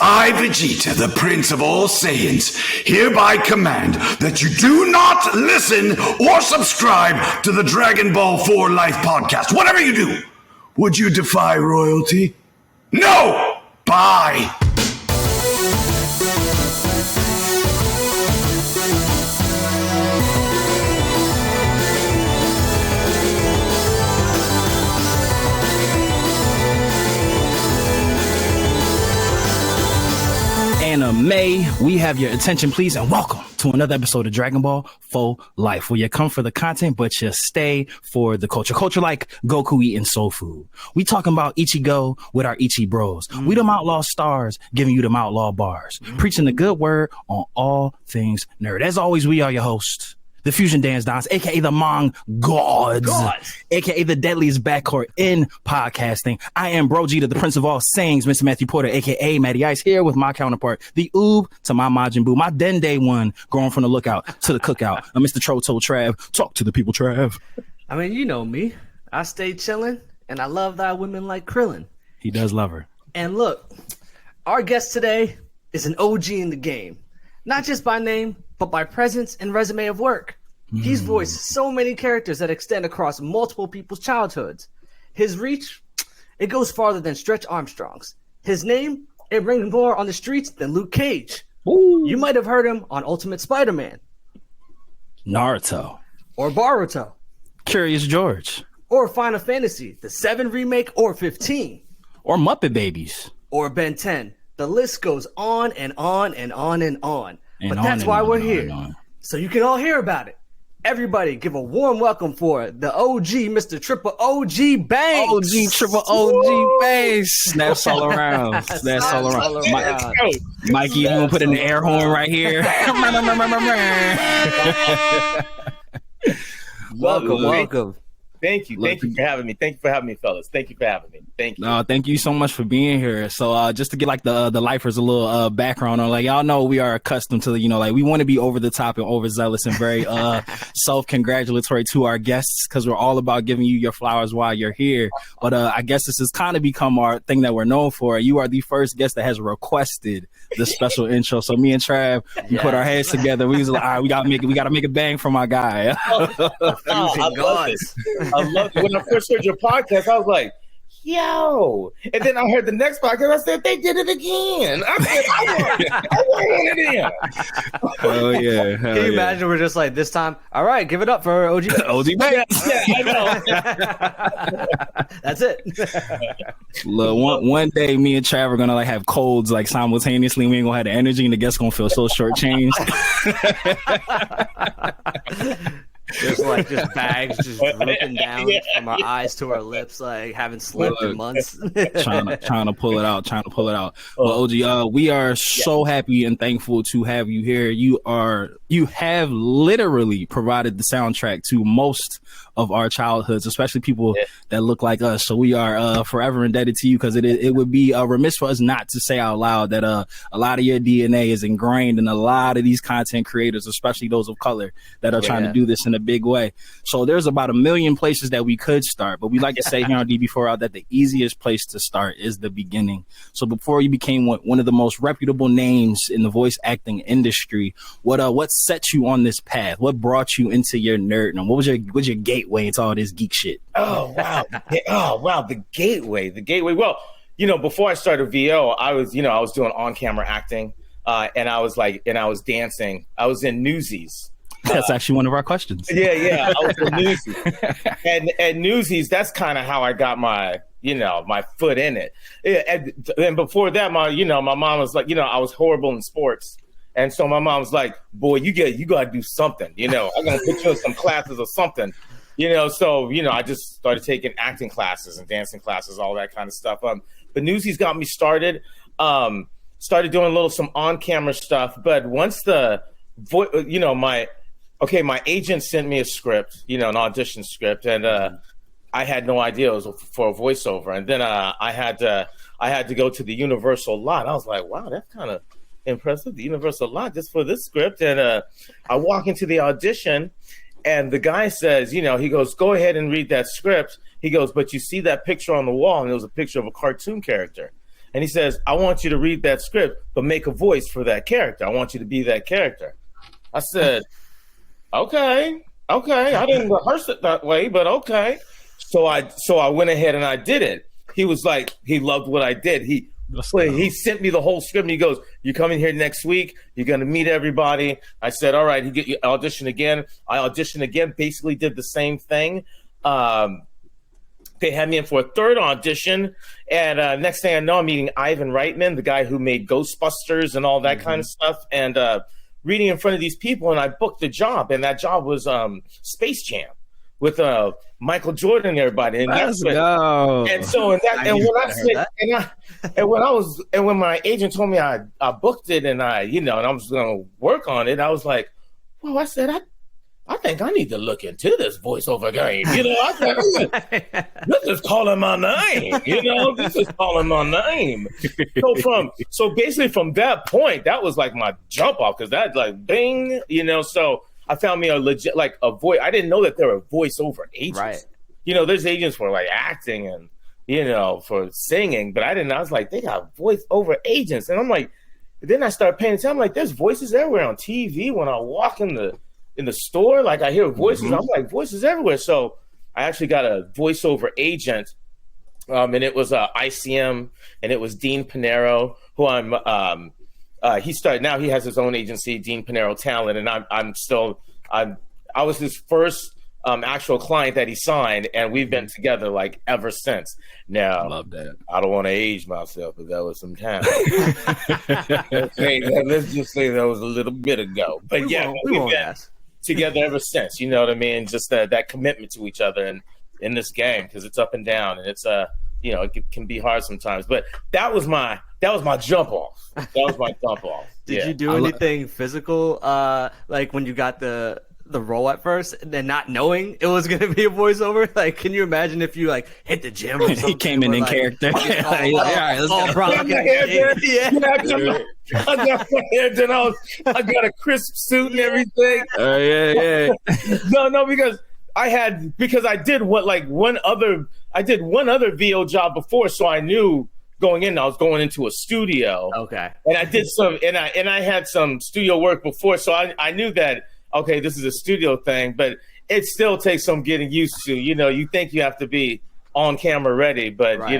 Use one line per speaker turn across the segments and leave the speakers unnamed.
I, Vegeta, the Prince of all Saiyans, hereby command that you do not listen or subscribe to the Dragon Ball 4 Life podcast. Whatever you do, would you defy royalty? No! Bye!
Anime, we have your attention, please, and welcome to another episode of Dragon Ball 4 Life, where you come for the content, but you stay for the culture. Culture like Goku eating soul food. We talking about Ichigo with our Ichi bros. We them outlaw stars, giving you them outlaw bars. Preaching the good word on all things nerd. As always, we are your hosts. The Fusion Dance Dons, a.k.a. the Mong Gods, a.k.a. the deadliest backcourt in podcasting. I am Brogita, the Prince of all sayings, Mr. Matthew Porter, a.k.a. Matty Ice, here with my counterpart, the Oob to my Majin Buu, my Dende one, growing from the lookout to the cookout. Mr. Troto Trav, talk to the people, Trav.
I mean, you know me. I stay chilling, and I love thy women like Krillin.
He does love her.
And look, our guest today is an OG in the game. Not just by name, but by presence and resume of work. He's voiced so many characters that extend across multiple people's childhoods. His reach, it goes farther than Stretch Armstrong's. His name, it rings more on the streets than Luke Cage. Ooh. You might have heard him on Ultimate Spider-Man.
Naruto.
Or Boruto.
Curious George.
Or Final Fantasy, the 7 remake or 15.
Or Muppet Babies.
Or Ben 10. The list goes on and on and on and on. But that's why we're here. So you can all hear about it. Everybody give a warm welcome for the OG, Mr. Triple OG Banks.
OG, Triple OG Banks. Snaps all around. Snaps all around. Mikey, you want to put in the air horn right here?
Welcome.
Thank you for having me. Thank you for having me, fellas. Thank you for having me. Thank you.
No, thank you so much for being here. So, just to get like the lifers a little background on, like, y'all know we are accustomed to, like we want to be over the top and overzealous and very self-congratulatory to our guests because we're all about giving you your flowers while you're here. But I guess this has kind of become our thing that we're known for. You are the first guest that has requested the special intro. So me and Trav, we put our heads together. We was like, all right, we gotta make it bang for my guy.
I love it. When I first heard your podcast, I was like, yo. And then I heard the next podcast. I said, they did it again. I said, I want it in.
Oh, yeah.
Can you imagine we're just like, this time, all right, give it up for OG
OG Banks.
Yeah, I
know. That's it.
Look, one day, me and Trav are going to like have colds like simultaneously. We ain't going to have the energy and the guests going to feel so shortchanged.
Just bags just dripping down from our eyes to our lips, like haven't slept in months.
trying to pull it out. Well, OG, we are so happy and thankful to have you here. You have literally provided the soundtrack to most of our childhoods, especially people that look like us. So we are forever indebted to you because it would be remiss for us not to say out loud that a lot of your DNA is ingrained in a lot of these content creators, especially those of color that are trying to do this in a big way. So there's about 1 million places that we could start, but we like to say here on DB4L that the easiest place to start is the beginning. So before you became one of the most reputable names in the voice acting industry, what set you on this path? What brought you into your nerd? And what was your gateway into all this geek shit?
Oh wow, the gateway. Well, before I started VO, I was doing on-camera acting, and I was dancing. I was in Newsies.
That's actually one of our questions.
Yeah. I was in Newsies, and Newsies. That's kind of how I got my foot in it. And before that, my mom was like, I was horrible in sports. And so my mom was like, boy, you got to do something, I'm going to put you in some classes or something, So, I just started taking acting classes and dancing classes, all that kind of stuff. But Newsies got me started, started doing some on-camera stuff. But once my agent sent me a script, an audition script. And I had no idea it was for a voiceover. And then I had to go to the Universal lot. I was like, wow, that's kind of impressive, the Universal lot just for this script. And I walk into the audition and the guy says, he goes, go ahead and read that script. He goes, but you see that picture on the wall? And it was a picture of a cartoon character. And he says, I want you to read that script, but make a voice for that character. I want you to be that character. I said, okay. I didn't rehearse it that way, but okay. So I went ahead and I did it. He was like, he loved what I did. He sent me the whole script and he goes, you're coming here next week. You're going to meet everybody. I said, all right. He get you audition again. I auditioned again, basically did the same thing. They had me in for a third audition. And next thing I know, I'm meeting Ivan Reitman, the guy who made Ghostbusters and all that kind of stuff. And reading in front of these people. And I booked the job. And that job was Space Jam with Michael Jordan and everybody. And
let's go.
And so when my agent told me I booked it and I was going to work on it, I was like, well, I said, I think I need to look into this voiceover game. I said, this is calling my name. This is calling my name. So basically from that point, that was like my jump off because that like bing, so I found me a legit, like a voice. I didn't know that there were voiceover agents.
Right.
There's agents for like acting and, for singing, but I didn't. I was like, they got voiceover agents. And I'm like, then I started paying attention. I'm like, there's voices everywhere on TV. When I walk in the store, like I hear voices. I'm like, voices everywhere. So I actually got a voiceover agent. And it was ICM and it was Dean Pinero, who now he has his own agency, Dean Pinero Talent, and I was his first actual client that he signed, and we've been together like ever since. Now,
I love that.
I don't want to age myself, but that was some time. Let's just say that was a little bit ago. But we've been together ever since. You know what I mean? Just that commitment to each other and in this game because it's up and down, and it's it can be hard sometimes. But that was my jump off. That was my jump off.
Did you do anything physical, like when you got the role at first, and not knowing it was going to be a voiceover? Like, can you imagine if you like hit the gym or something?
He came in character.
All right, let's go.
I got my hair done. I got a crisp suit and everything. No, because I did one other VO job before, so I knew going in, I was going into a studio. Okay. And I did I had some studio work before, so I knew that, okay, this is a studio thing, but it still takes some getting used to. You think you have to be on camera ready, but you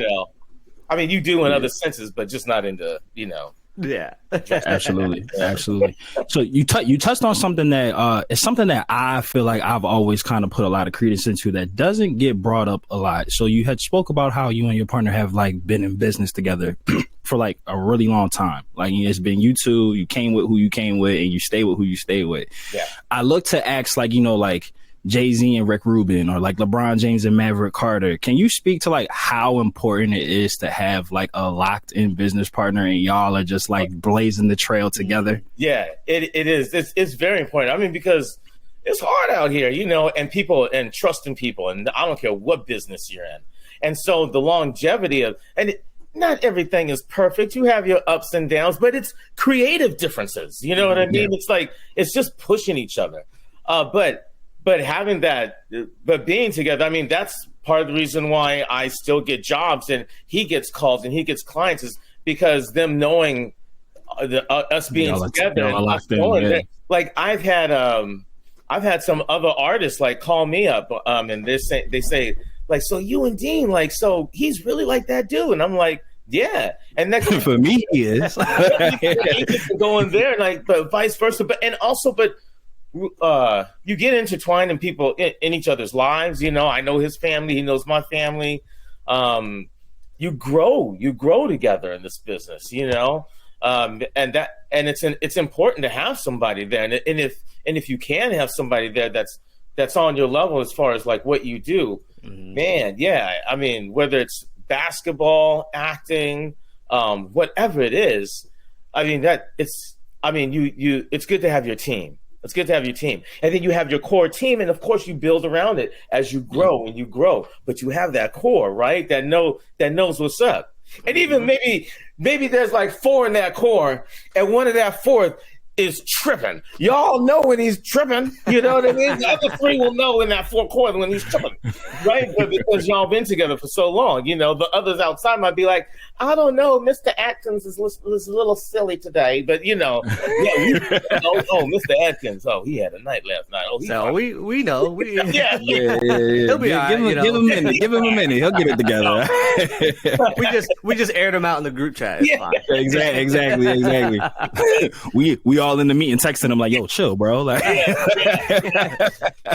do in other senses, but just not into,
Yeah,
absolutely. So you touched on something that is something that I feel like I've always kind of put a lot of credence into that doesn't get brought up a lot. So you had spoke about how you and your partner have like been in business together for like a really long time. Like it's been you two, you came with who you came with, and you stay with who you stay with. Yeah, I look to acts like like Jay-Z and Rick Rubin, or like LeBron James and Maverick Carter. Can you speak to like how important it is to have like a locked in business partner and y'all are just like blazing the trail together? Yeah,
it is. It's very important. Because it's hard out here, and people and trusting people. And I don't care what business you're in. And so the longevity not everything is perfect. You have your ups and downs, but it's creative differences. You know what I mean? Yeah. It's like, it's just pushing each other. But having that, but being together, that's part of the reason why I still get jobs and he gets calls and he gets clients is because them knowing us being together. Like I've had some other artists like call me up and they say like, so you and Dean, like, so he's really like that dude. And I'm like, yeah. And next
for me, he is
going there, like, but vice versa. But you get intertwined in people in each other's lives. I know his family, he knows my family. You grow together in this business, and it's important to have somebody there. And if you can have somebody there that's on your level as far as like what you do, man, yeah. Whether it's basketball, acting, whatever it is, it's good to have your team. It's good to have your team. And then you have your core team. And of course you build around it as you grow and you grow, but you have that core, right? That knows what's up. And even maybe there's like 4 in that core and one of that 4th is tripping. Y'all know when he's tripping, you know what I mean? The other 3 will know in that 4th quarter when he's tripping, right? But because y'all been together for so long, the others outside might be like, I don't know. Mr. Atkins is a little silly today, but Mr. Atkins. Oh, he had a night last night. Oh,
so we know.
Yeah.
He'll be all right,
give him a minute. Give him a minute. He'll get it together.
we just aired him out in the group chat. It's fine.
Exactly. we all in the meeting texting him like, yo, chill, bro. Like,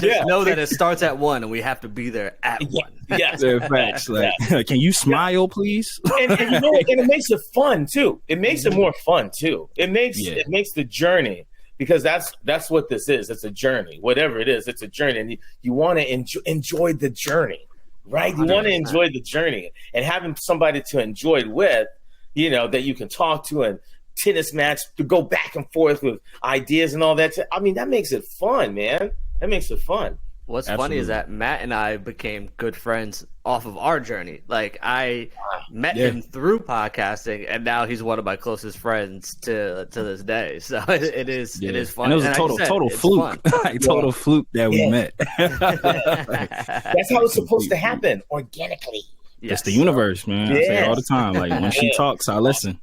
just know that it starts at 1 and we have to be there at 1.
Yes.
Facts. Like, can you smile, please?
and it makes it fun too. It makes it more fun too. It makes the journey, because that's what this is. It's a journey. Whatever it is, it's a journey, and you want to enjoy the journey, right? You want to enjoy the journey, and having somebody to enjoy it with, that you can talk to and tennis match to go back and forth with ideas and all that. I mean, that makes it fun, man. That makes it fun.
What's funny is that Matt and I became good friends off of our journey. Like, I met him through podcasting, and now he's one of my closest friends to this day. So it is fun.
And it was a total fluke. Total fluke that we met.
That's how it's supposed to happen, organically.
Yes. It's the universe, man. I say it all the time. Like, when she talks, I listen.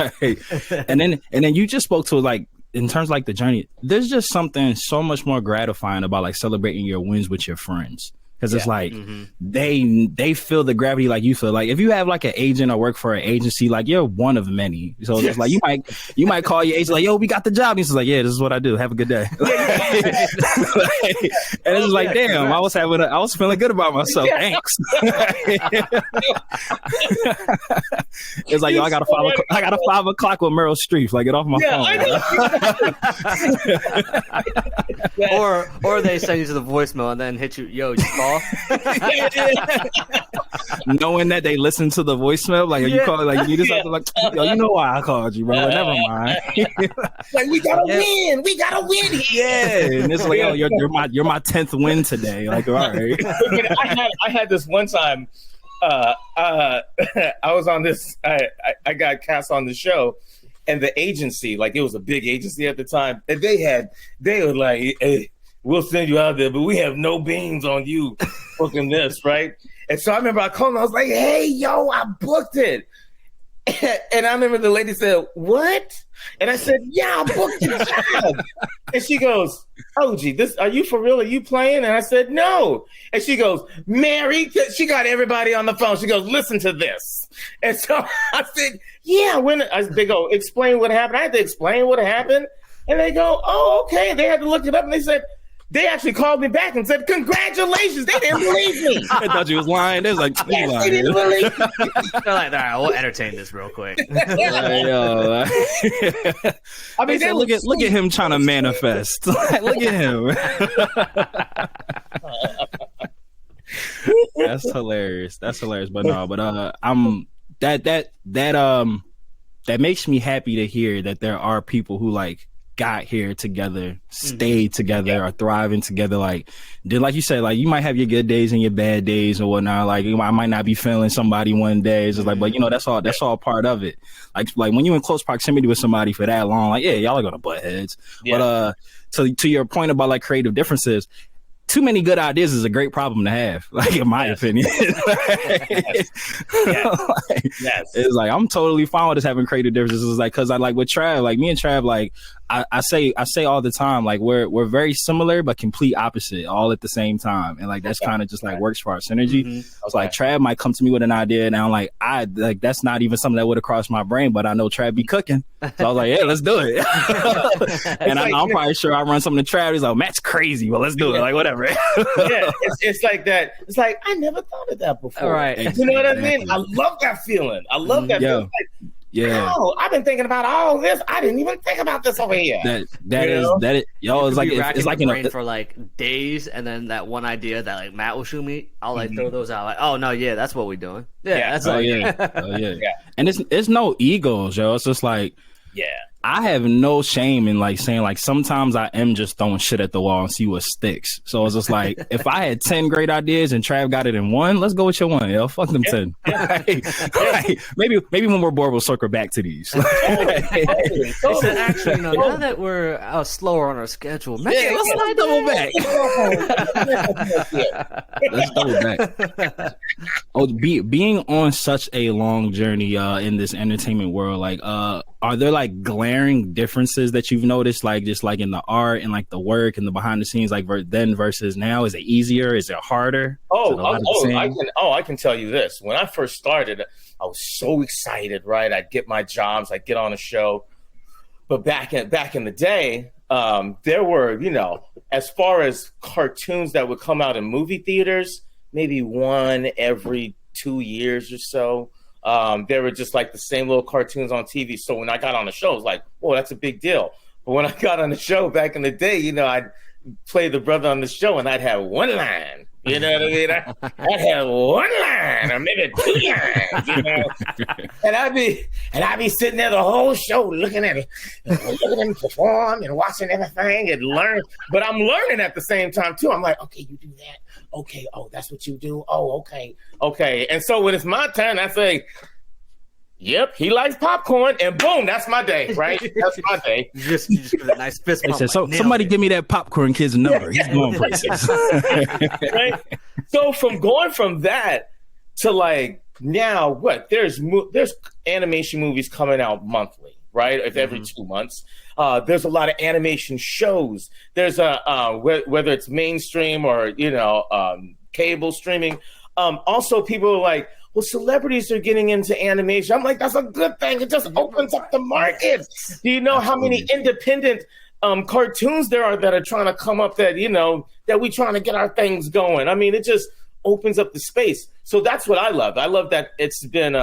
And then you just spoke to, like, in terms of like the journey, there's just something so much more gratifying about like celebrating your wins with your friends. Because it's like they feel the gravity like you feel. Like if you have like an agent or work for an agency, like you're one of many. So it's like you might call your agent like, yo, we got the job. And he's like, yeah, this is what I do. Have a good day. And it's like, damn, I was feeling good about myself. Thanks. It's like, yo, I got a 5 o'clock with Meryl Streep. Like, get off my
phone. Or they send you to the voicemail and then hit you, yo, you call.
Knowing that they listen to the voicemail, like you call, like you just have to like, yo, you know why I called you, bro? Never mind.
Like we gotta win,
yeah. And it's like, oh, you're my 10th win today. Like, all right.
I had this one time. I was on this. I got cast on the show, and the agency, like it was a big agency at the time, and they were like, hey, we'll send you out there, but we have no beans on you booking this, right? And so I remember I called and I was like, hey, yo, I booked it. And I remember the lady said, what? And I said, yeah, I booked the job. And she goes, Ogie, are you for real? Are you playing? And I said, no. And she goes, Mary, she got everybody on the phone. She goes, listen to this. And so I said, yeah, they go, explain what happened. I had to explain what happened. And they go, oh, okay. They had to look it up. And they said, they actually called me back and said, congratulations. They didn't believe me.
I thought you was lying. They was like,
yes, they didn't believe me.
They're like, all right, we'll entertain this real quick.
I mean, look at him trying to manifest. Look at him. That's hilarious. But no, that makes me happy to hear that there are people who like got here together, stayed together, are thriving together. Like you said, like you might have your good days and your bad days or whatnot. Like I might not be feeling somebody one day. It's just like, but that's all part of it. Like when you're in close proximity with somebody for that long, like y'all are gonna butt heads. Yeah. But to your point about like creative differences, too many good ideas is a great problem to have, like in my opinion. It's like I'm totally fine with us having creative differences. It's like, because I like with Trav, like me and Trav, like I say all the time, like we're very similar but complete opposite all at the same time, and like that's kind of just like works for our synergy. It's like Trav might come to me with an idea, and I'm like, that's not even something that would have crossed my brain, but I know Trav be cooking, so I was like, yeah, let's do it. And I'm probably sure I run something to Trav. He's like, Matt's crazy, but let's do it. Like whatever.
It's like that. It's like I never thought of that before.
All right,
you know what I mean? I love that feeling. I love that feeling. Like, oh, I've been thinking about all this. I didn't even think about this over here.
It's like in brain for like days, and then that one idea that like Matt will shoot me, I'll like throw those out. Like, oh no, yeah, that's what we're doing. Yeah, that's
And it's no egos, yo. It's just like, I have no shame in like saying like sometimes I am just throwing shit at the wall and see what sticks. So it's just like if I had 10 great ideas and Trav got it in one, let's go with your one. Yo, fuck them 10. Maybe when we're bored, we'll circle back to these.
It's actually, now that we're slower on our schedule, man, let's
double back. Let's double back. Oh, being on such a long journey in this entertainment world, like are there like glaring differences that you've noticed, like just like in the art and like the work and the behind the scenes, like then versus now? Is it easier? Is it harder?
I can tell you this. When I first started, I was so excited, right? I'd get my jobs, I'd get on a show. But back in the day, there were, as far as cartoons that would come out in movie theaters, maybe one every 2 years or so. They were just like the same little cartoons on TV. So when I got on the show, it was like, whoa, that's a big deal. But when I got on the show back in the day, I'd play the brother on the show and I'd have one line. You know what I mean? I'd have one line or maybe 2 lines, And I'd be sitting there the whole show looking at him perform and watching everything and learn. But I'm learning at the same time too. I'm like, okay, you do that. Okay, oh, that's what you do. Oh, okay. And so when it's my turn, I say, yep, he likes popcorn, and boom, that's my day, right? That's my day.
You just give it a nice fist bump.
So somebody give me that popcorn kid's number. He's going places.
Right? So going from that to like now, there's animation movies coming out monthly, right? If every 2 months. There's a lot of animation shows. There's whether it's mainstream or cable streaming. Also, people are like, well, celebrities are getting into animation. I'm like, that's a good thing. It just opens up the market. Do you know how many independent cartoons there are that are trying to come up that we trying to get our things going? I mean, it just opens up the space. So that's what I love. I love that it's been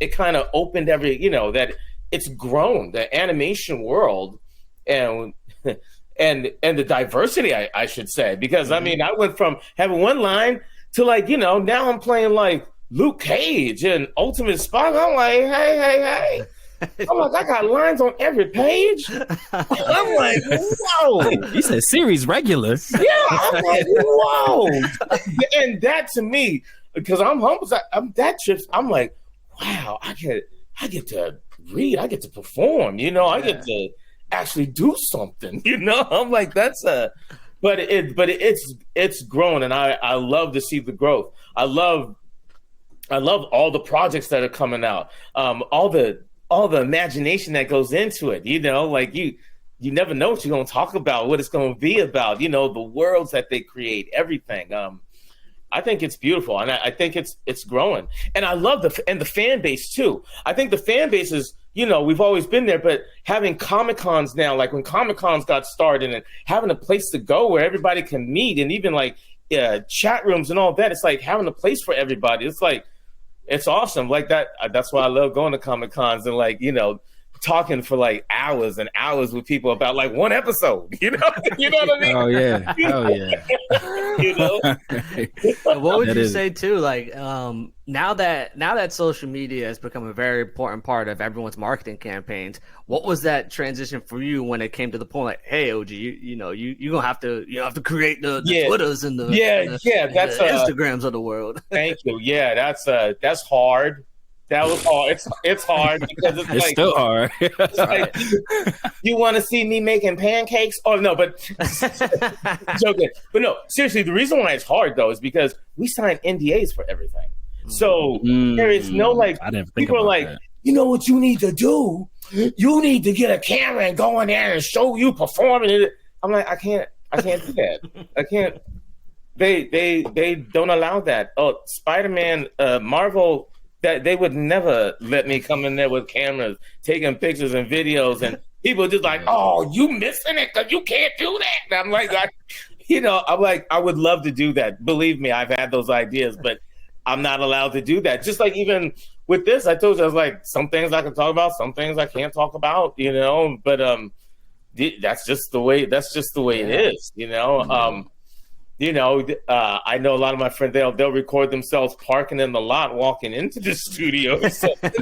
it kind of opened that it's grown, the animation world and the diversity, I should say, because I mean, I went from having one line to like, now I'm playing like Luke Cage and Ultimate Spider. I'm like, hey. I'm like, I got lines on every page. I'm like, whoa.
You said series regular.
Yeah, I'm like, whoa. And that to me, because I'm humble, I'm like, wow, I get to read, I get to perform, I get to actually do something, I'm like, but it's grown, and I love to see the growth. I love all the projects that are coming out, all the imagination that goes into it, like you never know what you're going to talk about, what it's going to be about, the worlds that they create, everything. I think it's beautiful, and I think it's growing, and I love the fan base too. I think the fan base is, we've always been there, but having Comic-Cons now, like when Comic-Cons got started, and having a place to go where everybody can meet, and even like chat rooms and all that, it's like having a place for everybody. It's like, it's awesome. Like that. That's why I love going to Comic-Cons and like, talking for like hours and hours with people about like one episode, you know what I mean?
Oh yeah.
What would you say too? Like, now that social media has become a very important part of everyone's marketing campaigns, what was that transition for you when it came to the point like, hey, OG, you gonna have to create the Twitters and the
that's
the Instagrams of the world.
Thank you. Yeah, that's hard. That was hard. It's hard because it's like,
still hard.
It's like, you want to see me making pancakes? Oh no, but joking. But no, seriously, the reason why it's hard though is because we sign NDAs for everything. So there is no like, people are like, that. You know what you need to do? You need to get a camera and go in there and show you performing it. I'm like, I can't do that. I can't. They don't allow that. Oh, Spider-Man, Marvel. That they would never let me come in there with cameras, taking pictures and videos, and people just like, "Oh, you missing it because you can't do that." And I'm like, I would love to do that. Believe me, I've had those ideas, but I'm not allowed to do that. Just like even with this, I told you, I was like, some things I can talk about, some things I can't talk about, But that's just the way it is, I know a lot of my friends, they'll record themselves parking in the lot, walking into the studio. So,
cut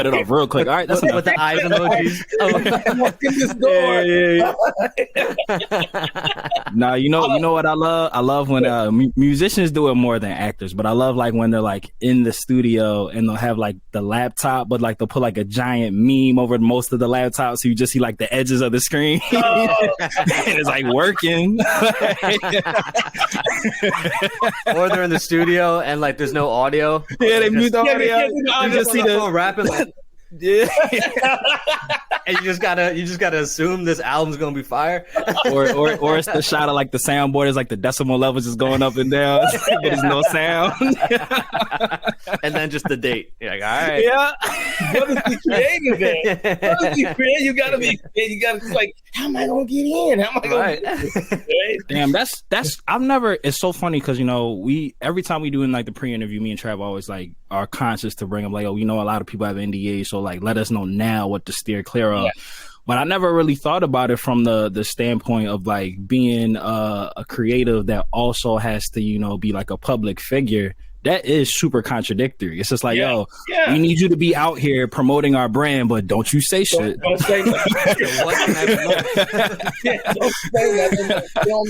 it off real quick. All right, that's
with the eyes emojis.
walk in this door.
Nah, you know what I love? I love when musicians do it more than actors, but I love like when they're like in the studio and they'll have like the laptop, but like they'll put like a giant meme over most of the laptop, so you just see like the edges of the screen. And it's like working.
Or they're in the studio and like there's no audio.
Yeah, they mute the audio.
You just see the rapping like, yeah. And you just gotta assume this album's gonna be fire.
or it's the shot of like the soundboard is like the decimal levels just going up and down, but there's no sound.
And then just the date. You're like, all right.
Yeah. What is the creative there? What is the creative? You gotta be like, how am I gonna get in? How am I gonna get in?
Damn, that's it's so funny because we every time we do in like the pre-interview, me and Trav always like are conscious to bring up like, a lot of people have NDAs, so like let us know now what to steer clear of. Yeah. But I never really thought about it from the standpoint of like being a creative that also has to be like a public figure. That is super contradictory. It's just like, we need you to be out here promoting our brand, but don't you say shit.
Don't say nothing. Don't say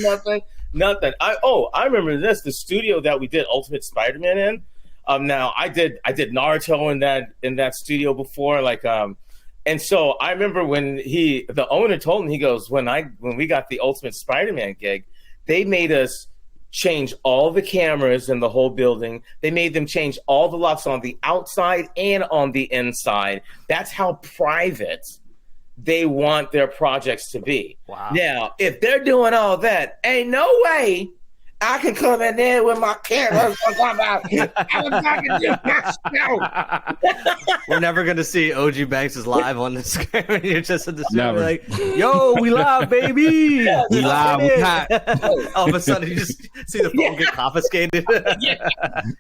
nothing. Nothing. I remember this. The studio that we did Ultimate Spider-Man in. Now I did Naruto in that studio before, and so I remember when the owner told me, he goes, when we got the Ultimate Spider-Man gig, they made us change all the cameras in the whole building. They made them change all the locks on the outside and on the inside. That's how private they want their projects to be. Wow. Now, if they're doing all that, ain't no way I can come in there with my camera.
We're never going to see Ogie Banks is live on the screen. You're just in the studio like, yo, we live, baby.
We live. We hot.
All of a sudden, you just see the phone get confiscated.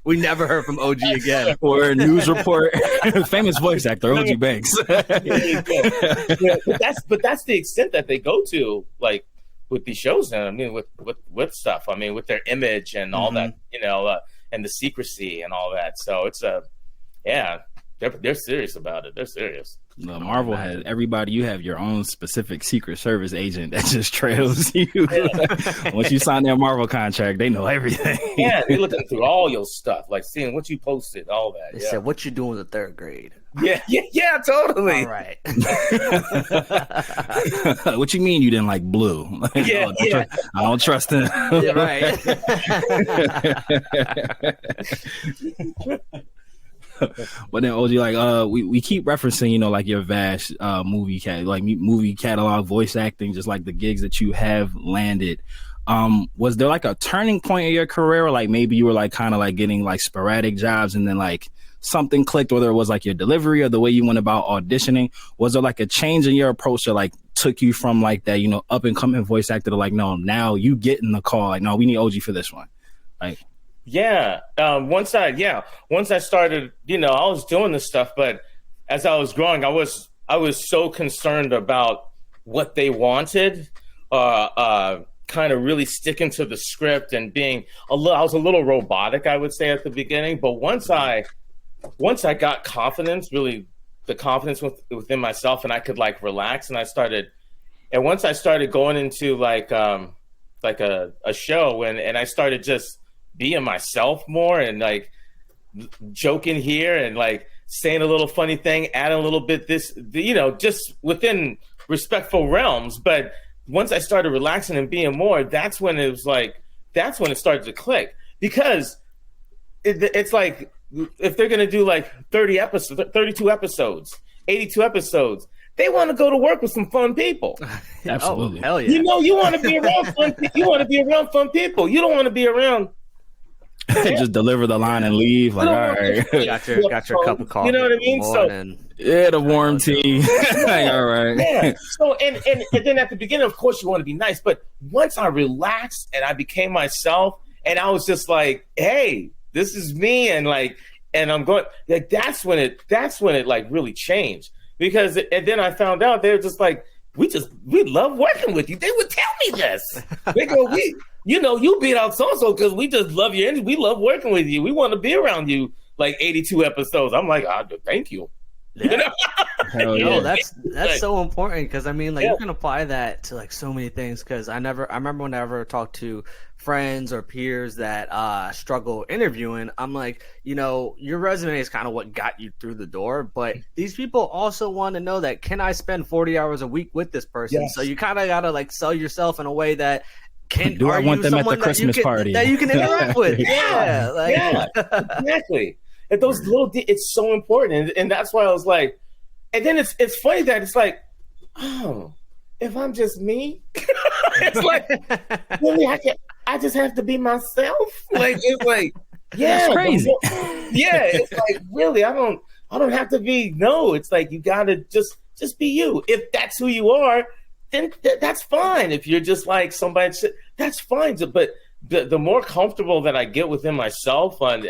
We never heard from Ogie again.
Or a news report. Famous voice actor, Ogie Banks.
But that's the extent that they go to, like, with these shows, and I mean, with stuff, I mean, with their image and all that, and the secrecy and all that. So it's they're serious about it. They're serious.
Marvel has everybody. You have your own specific Secret Service agent that just trails you. Once you sign that Marvel contract, they know everything.
Yeah, they're looking through all your stuff, like seeing what you posted, all that.
They said, "What you doing in the third grade?"
Yeah, totally.
All right.
What you mean you didn't like Blue? I don't trust him.
Yeah, right.
But then OG, like we keep referencing, like your vast movie catalog, voice acting, just like the gigs that you have landed. Was there like a turning point in your career, or like maybe you were like kind of like getting like sporadic jobs and then like something clicked, whether it was like your delivery or the way you went about auditioning? Was there like a change in your approach that like took you from like that, up and coming voice actor to like, no, now you get in the call, like, no, we need OG for this one, like?
Yeah. Once I started, I was doing this stuff, but as I was growing, I was so concerned about what they wanted, kind of really sticking to the script and I was a little robotic, I would say, at the beginning. But once I got confidence, really the confidence within myself, and I could like relax, and once I started going into like a show and I started just being myself more and like joking here and like saying a little funny thing, adding a little bit just within respectful realms. But once I started relaxing and being more, that's when it started to click, because it's like, if they're going to do like 30 episodes, 32 episodes, 82 episodes, they want to go to work with some fun people.
Absolutely.
Oh, hell yeah.
You want to be around fun people. You want to be around fun people. You don't want to be around
just deliver the line and leave. Like, all right.
Got your cup of coffee.
You know what I mean?
The warm tea. All right.
Yeah. So and then at the beginning, of course, you want to be nice. But once I relaxed and I became myself, and I was just like, hey, this is me, and I'm going, like, that's when it like really changed. Because and then I found out they're just like, we love working with you. They would tell me this. They go, you beat out so-and-so because we just love your energy. We love working with you. We want to be around you like 82 episodes. I'm like, thank you.
Yeah.
Hell
No,
yeah.
that's so important because I mean, like you can apply that to like so many things. Because I remember whenever I talked to friends or peers that struggle interviewing, I'm like, your resume is kind of what got you through the door, but these people also want to know that can I spend 40 hours a week with this person?
Yes.
So you kind of gotta like sell yourself in a way that
Do I want them at the Christmas party
that you can interact with? Yeah,
Exactly. And those it's so important, and that's why I was like, and then it's funny that it's like, oh, if I'm just me, it's like, really, I just have to be myself. Like it's like, yeah,
that's crazy.
Yeah, it's like really, I don't have to be. No, it's like you gotta just be you. If that's who you are, then that's fine. If you're just like somebody, that's fine. But the more comfortable that I get within myself, and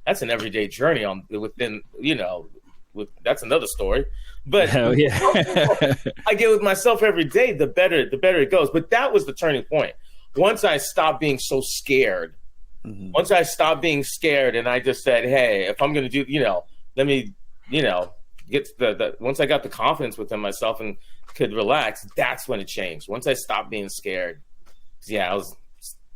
that's an everyday journey that's another story. But
hell yeah.
I get with myself every day, the better it goes. But that was the turning point. Once I stopped being so scared, once I stopped being scared and I just said, hey, if I'm going to do, let me, get once I got the confidence within myself and could relax, that's when it changed. Once I stopped being scared. Yeah, I was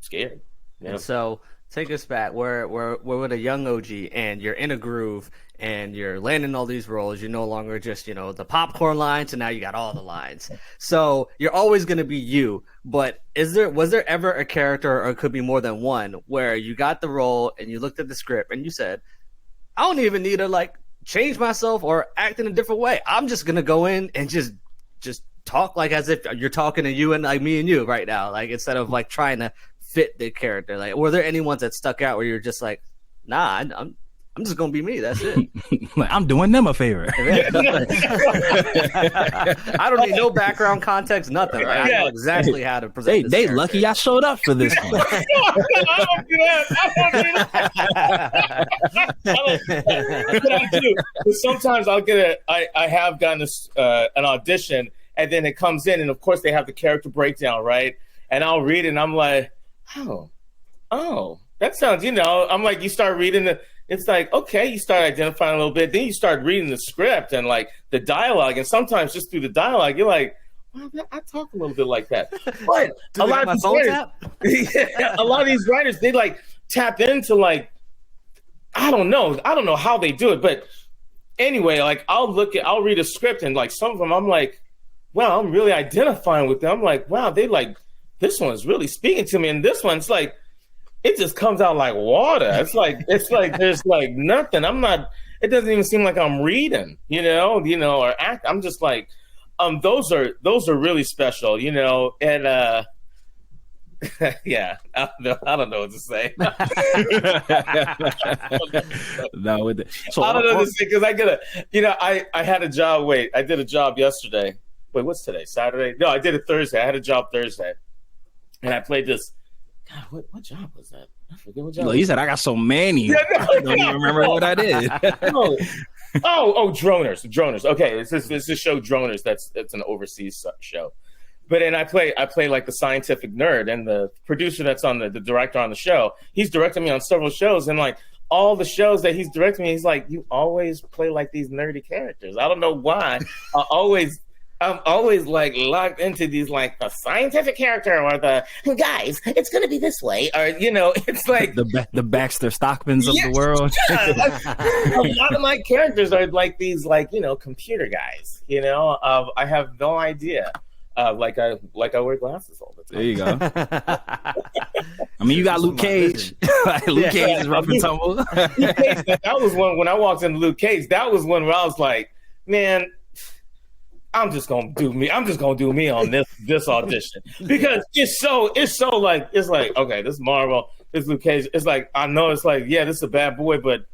scared.
And so take us back. We're with a young OG, and you're in a groove, and you're landing all these roles. You're no longer just the popcorn line, so now you got all the lines. So you're always going to be you. But was there ever a character, or it could be more than one, where you got the role and you looked at the script and you said, I don't even need to like change myself or act in a different way. I'm just going to go in and just talk like as if you're talking to you and like me and you right now, like instead of like trying to fit the character. Like, were there any ones that stuck out where you're just like, nah, I'm just gonna be me. That's it.
Like, I'm doing them a favor.
I don't need no background context, nothing. Right? I know exactly how to present.
They lucky I showed up for this one.
I don't do that. But I do. But sometimes I'll get I have gotten an audition, and then it comes in, and of course they have the character breakdown, right? And I'll read it, and I'm like, oh, that sounds, I'm like, you start reading it's like, okay, you start identifying a little bit, then you start reading the script and like the dialogue, and sometimes just through the dialogue, you're like, well, I talk a little bit like that. But a lot of these writers, they like tap into like, I don't know how they do it, but anyway, like I'll read a script, and like some of them, I'm like, wow, I'm really identifying with them. I'm like, wow, they like, this one's really speaking to me, and this one's like, it just comes out like water. It's like there's like nothing. It doesn't even seem like I'm reading, or act. I'm just like, those are really special, and yeah, I don't know what to say.
No, so
I don't know what to say because I had a job. Wait, I did a job yesterday. Wait, what's today? Saturday? No, I did it Thursday. I had a job Thursday, and I played this. God, what job was that? I forget what job.
Look, he said I got so many. I don't even remember what I did.
Droners. Okay, it's this show Droners. It's an overseas show. But then I play like the scientific nerd, and the producer that's on the director on the show, he's directed me on several shows, and like all the shows that he's directing me, he's like, you always play like these nerdy characters. I don't know why. I'm always like locked into these like the scientific character or the guys, it's gonna be this way, or it's like
the Baxter Stockmans of the world.
A lot of my characters are like these like computer guys. I have no idea. Like I wear glasses all the time.
There you go. I mean, you got Luke Cage. Luke Cage is rough and tumble.
That was one when I walked into Luke Cage. That was one where I was like, man, I'm just gonna do me. I'm just gonna do me on this audition because it's so like okay, this is Marvel, this is Luke Cage. It's like I know it's like this is a bad boy, but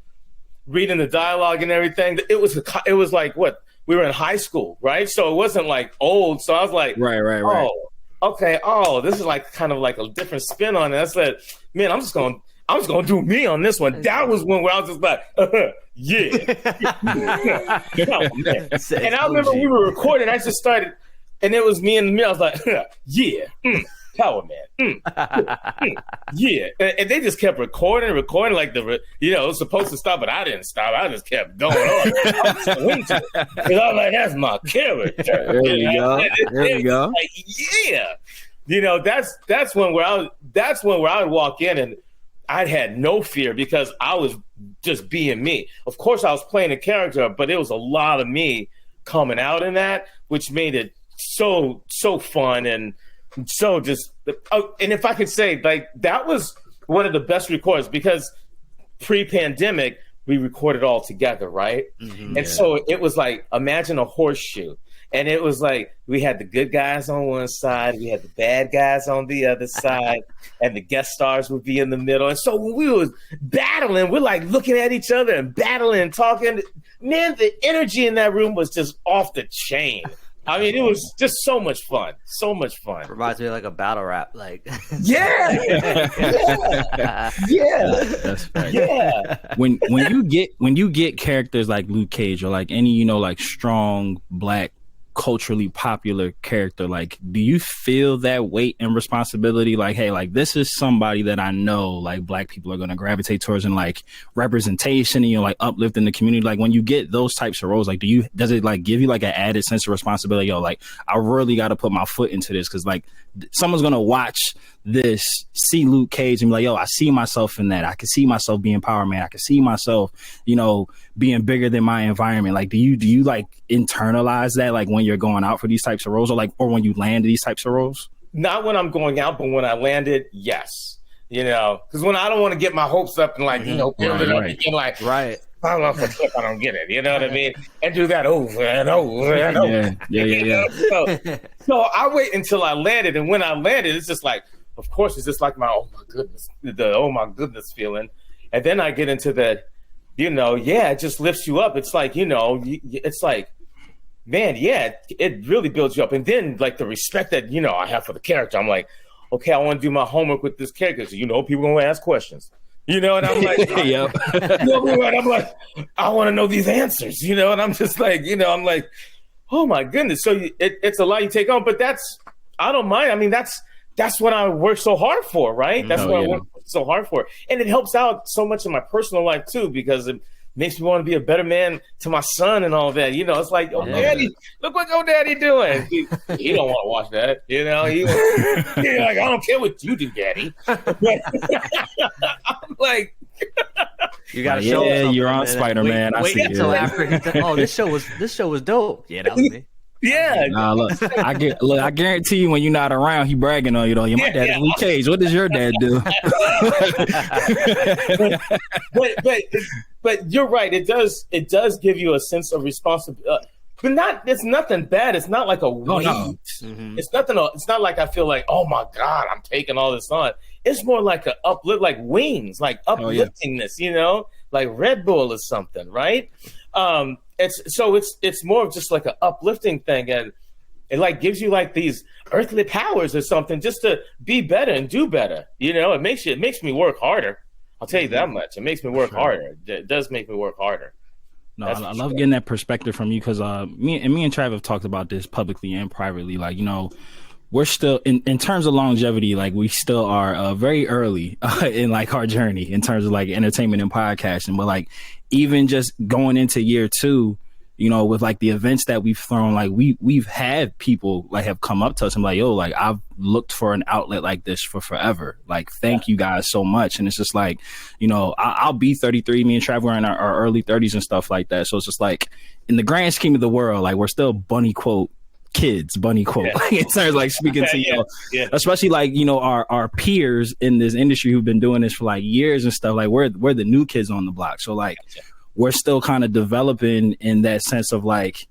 reading the dialogue and everything, it was like what we were in high school, right? So it wasn't like old. So I was like,
right.
Oh, okay. Oh, this is like kind of like a different spin on it. I said, man, I'm just gonna do me on this one. That was one where I was just like, yeah. Oh, man. And I remember we were recording. I just started, and it was me in the mirror. I was like, yeah. Power Man. Yeah. And they just kept recording like it was supposed to stop, but I didn't stop. I just kept going on. I was so into it. 'Cause I was like, that's my character.
There you go. There you go.
Like, yeah. That's when I would walk in and I had no fear because I was just being me. Of course, I was playing a character, but it was a lot of me coming out in that, which made it so fun and so just. And if I could say, like, that was one of the best records because pre-pandemic we recorded all together, right? Mm-hmm, and so it was like, imagine a horseshoe. And it was like, we had the good guys on one side, we had the bad guys on the other side, and the guest stars would be in the middle. And so when we was battling, we're like looking at each other and battling and talking. Man, the energy in that room was just off the chain. I mean, it was just so much fun. So much fun.
Reminds me of like a battle rap. Like,
yeah.
That's right.
Yeah.
When you get characters like Luke Cage or like any, like strong black culturally popular character, like, do you feel that weight and responsibility, like, hey, like, this is somebody that I know like black people are going to gravitate towards, and like representation and like uplifting the community? Like, when you get those types of roles, like, does it like give you like an added sense of responsibility? Like, I really got to put my foot into this because like someone's gonna watch this, see Luke Cage and be like, I see myself in that. I can see myself being Power Man. I can see myself, being bigger than my environment. Like, do you like internalize that, like, when you're going out for these types of roles, or when you land these types of roles?
Not when I'm going out, but when I landed, yes. Because when I don't want to get my hopes up and like, build it up again, like,
right.
I don't know if it's like I don't get it. You know what I mean? And do that over and over and over.
Yeah.
So I wait until I landed, and when I landed, it's just like, of course, it's just like my oh my goodness feeling, and then I get into the, it just lifts you up. It's like it's like, man, it really builds you up, and then like the respect that I have for the character. I'm like, okay, I want to do my homework with this character. So, people are gonna ask questions. And I'm like, I'm like, I want to know these answers, and I'm just like, I'm like, oh my goodness. So it's a lot you take on, but I don't mind. I mean, that's what I work so hard for, right? That's what I work so hard for. And it helps out so much in my personal life too, because it makes me want to be a better man to my son and all that. It's like, Daddy, look what your daddy doing. He don't want to watch that. He like, I don't care what you do, Daddy. I'm like,
you got to show.
Yeah, you're on Spider-Man. I see
until after he said, this show was dope. Yeah, that was me.
Yeah.
Nah, look, I guarantee you when you're not around, he bragging on you though. My dad is Luke Cage. What does your dad do?
but you're right. It does give you a sense of responsibility. But it's nothing bad. It's not like a weight.
No.
Mm-hmm.
It's nothing. It's not like I feel like, oh my God, I'm taking all this on. It's more like a uplift, like wings, like upliftingness. Like Red Bull or something, right? It's more of just like an uplifting thing, and it like gives you like these earthly powers or something just to be better and do better. It makes me work harder. I'll tell you that much. It makes me work harder. It does make me work harder.
No, I love getting that perspective from you because me and Trav have talked about this publicly and privately. Like, we're still in terms of longevity, like we still are very early in like our journey in terms of like entertainment and podcasting. But like even just going into year 2, with like the events that we've thrown, like we've had people like have come up to us and like, like I've looked for an outlet like this for forever. Like, thank you guys so much. And it's just like, I'll be 33. Me and Trav are in our early 30s and stuff like that. So it's just like in the grand scheme of the world, like we're still bunny quote kids, bunny quote, in terms of like speaking to especially like our peers in this industry who've been doing this for like years and stuff. Like we're the new kids on the block, so like we're still kind of developing in that sense of like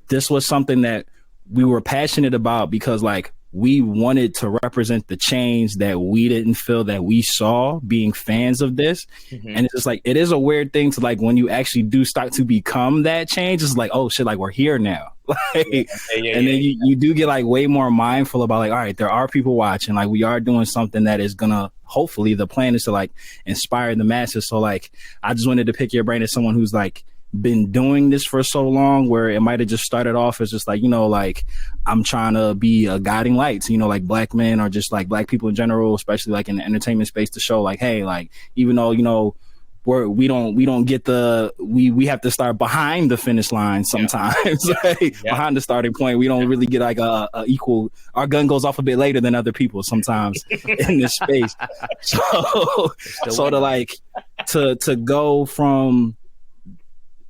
this was something that we were passionate about because like we wanted to represent the change that we didn't feel that we saw being fans of this. And it's just like, it is a weird thing to like, when you actually do start to become that change, it's like, oh shit, like we're here now. And then you do get like way more mindful about like, all right, there are people watching, like we are doing something that is gonna, hopefully the plan is to like inspire the masses. So like, I just wanted to pick your brain as someone who's like been doing this for so long, where it might have just started off as just like, you know, like I'm trying to be a guiding light to, you know, like black men or just like black people in general, especially like in the entertainment space, to show like, hey, like even though, you know, we don't get we have to start behind the finish line sometimes. Behind the starting point, we don't really get like a equal. Our gun goes off a bit later than other people sometimes in this space. So to go from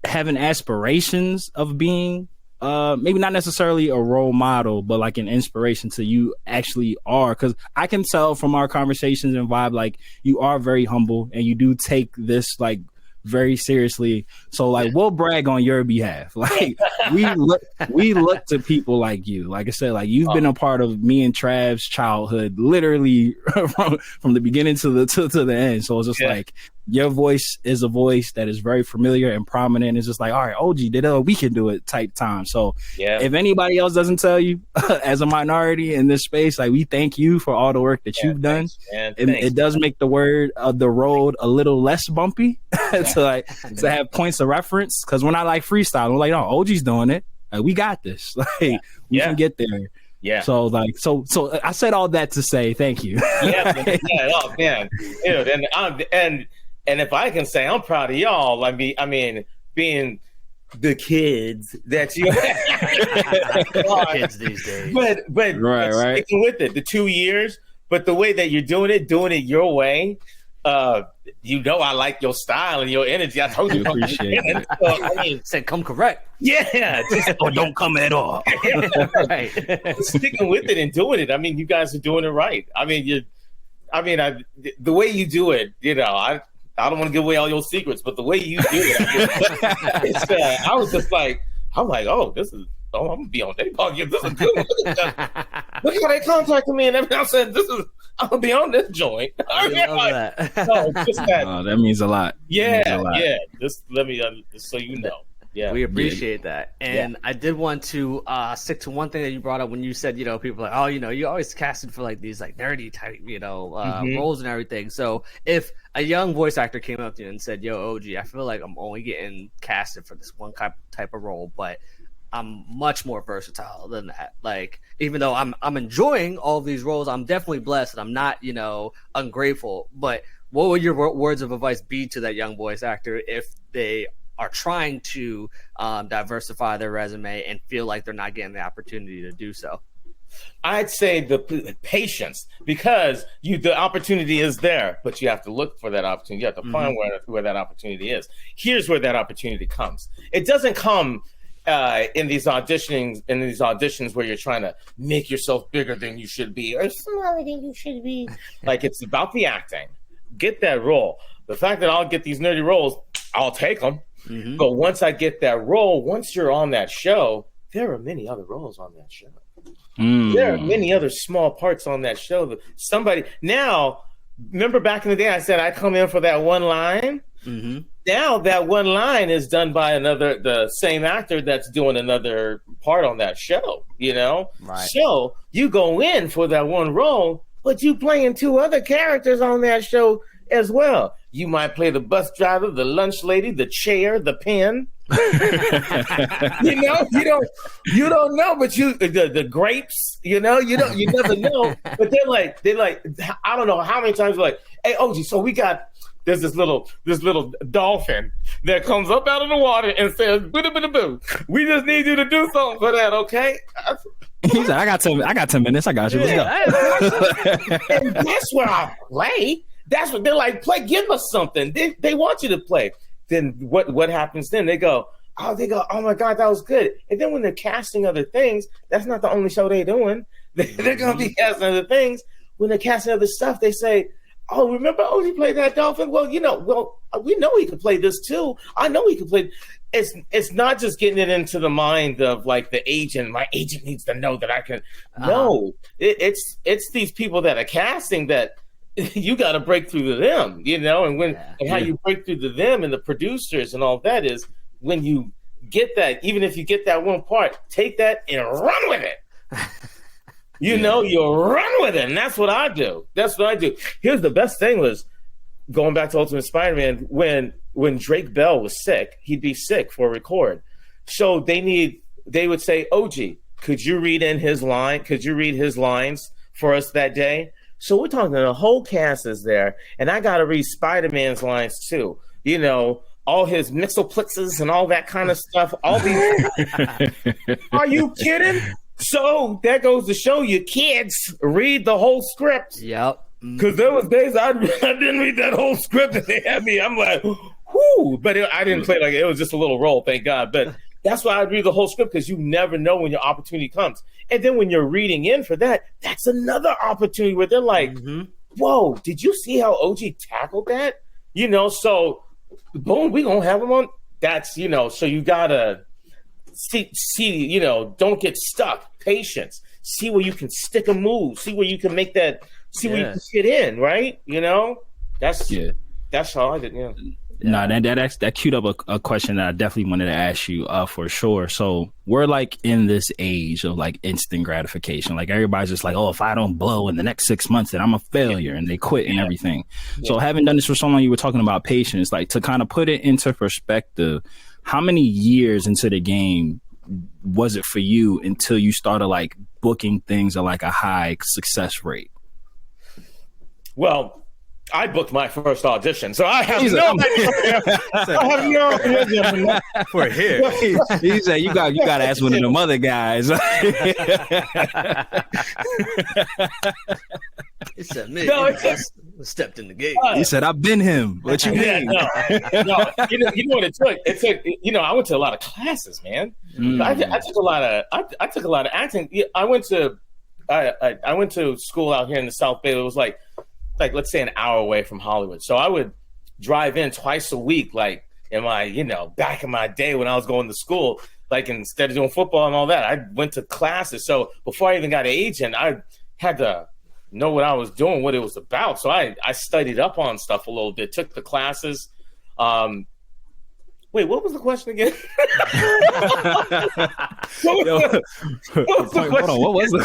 having aspirations of being maybe not necessarily a role model, but like an inspiration to you actually are, because I can tell from our conversations and vibe, like you are very humble and you do take this like very seriously. So like we'll brag on your behalf. Like we look to people like you. Like I said, like you've been a part of me and Trav's childhood, literally from the beginning to the end. So it's just like your voice is a voice that is very familiar and prominent. It's just like, all right, Ogie did we can do it type time. So if anybody else doesn't tell you as a minority in this space, like we thank you for all the work that you've done. It does make the road a little less bumpy to have points of reference. Because when I like freestyle, I'm like, oh, Ogie's doing it. Like, we got this. Like we can get there. Yeah. So I said all that to say thank you.
Oh man, and if I can say, I'm proud of y'all. I mean, being the kids that you
kids these days.
But sticking with it, the 2 years. But the way that you're doing it your way. You know, I like your style and your energy. I told you,
appreciate it.
So, I mean,
said come correct.
Yeah,
or don't come at all.
Right.
Sticking with it and doing it. I mean, you guys are doing it right. I mean, the way you do it. You know, I don't want to give away all your secrets, but the way you do it, I was just like, I'm like, oh, this is. Oh, I'm gonna be on their podcast. This is good. Look how they contacted me and everything. I said, I'm gonna be on this joint.
I love that.
That means a lot.
Yeah. Just let me, just so you know. Yeah,
we appreciate that. And I did want to stick to one thing that you brought up when you said, you know, people are like, oh, you know, you always casted for like these like nerdy type, you know, roles and everything. So if a young voice actor came up to you and said, yo, OG, I feel like I'm only getting casted for this one type of role, but I'm much more versatile than that. Like, even though I'm enjoying all of these roles, I'm definitely blessed and I'm not, you know, ungrateful. But what would your words of advice be to that young voice actor if they are trying to diversify their resume and feel like they're not getting the opportunity to do so?
I'd say the patience, because the opportunity is there, but you have to look for that opportunity. You have to find where that opportunity is. Here's where that opportunity comes. It doesn't come in these auditions where you're trying to make yourself bigger than you should be or smaller than you should be. Like, it's about the acting. Get that role. The fact that I'll get these nerdy roles, I'll take them. But once I get that role, once you're on that show, there are many other roles on that show. There are many other small parts on that show. Now, remember back in the day, I said I come in for that one line. Now that one line is done by the same actor that's doing another part on that show, you know?
Right.
So you go in for that one role, but you playing two other characters on that show as well. You might play the bus driver, the lunch lady, the chair, the pen. You know, you don't know, but the grapes, you know, you never know. But they're like, I don't know how many times they're like, hey, OG, so there's this little dolphin that comes up out of the water and says, boo, we just need you to do something for that, okay?
He said, I got 10 minutes. I got you. Let's
go. And that's where I play. That's what they're like, play, give us something. They want you to play. Then what happens then? They go, oh my God, that was good. And then when they're casting other things, that's not the only show they're doing. They're going to be casting other things. When they're casting other stuff, they say, oh, remember he played that dolphin? Well, we know he could play this too. I know he could play. It's not just getting it into the mind of like the agent. My agent needs to know that I can. No, it's these people that are casting that you got to break through to them, you know, and how you break through to them and the producers and all that is when you get that, even if you get that one part, take that and run with it. You know, you run with it. And that's what I do. Here's the best thing was going back to Ultimate Spider-Man, when Drake Bell was sick, he'd be sick for a record. So they would say, Ogie, could you read his lines for us that day? So we're talking the whole cast is there, and I got to read Spider-Man's lines too. You know, all his mixoplexes and all that kind of stuff. All these. Are you kidding? So that goes to show you, kids read the whole script.
Yep.
Because there was days I didn't read that whole script, and they had me. I'm like, whoo! But I didn't play like it was just a little role, thank God. But that's why I read the whole script, because you never know when your opportunity comes. And then when you're reading in for that, that's another opportunity where they're like, whoa, did you see how OG tackled that? You know, so boom, we gonna have him on. That's, you know, so you gotta see, you know, don't get stuck. Patience. See where you can stick a move. See where you can make that. See where you can fit in. Right. You know. That's how I did. Yeah.
No, that queued up a question that I definitely wanted to ask you for sure. So we're like in this age of like instant gratification. Like everybody's just like, oh, if I don't blow in the next 6 months, then I'm a failure, and they quit and everything. So having done this for so long, you were talking about patience. Like, to kind of put it into perspective, how many years into the game was it for you until you started like booking things at like a high success
Well, I booked my first audition, so I have no idea. I have no idea
for here.
He said, "You got to ask one of them other guys."
He said, "Me, I stepped in the gate."
He said, "I've been him." What you mean?
No. You know what it took? It took. You know, I went to a lot of classes, man. I took a lot of. I took a lot of acting. I went to school out here in the South Bay. It was like let's say an hour away from Hollywood. So I would drive in twice a week, like in my, you know, back in my day when I was going to school, like instead of doing football and all that, I went to classes. So before I even got an agent, I had to know what I was doing, what it was about. So I studied up on stuff a little bit, took the classes. Wait, what was the question again?
What was it?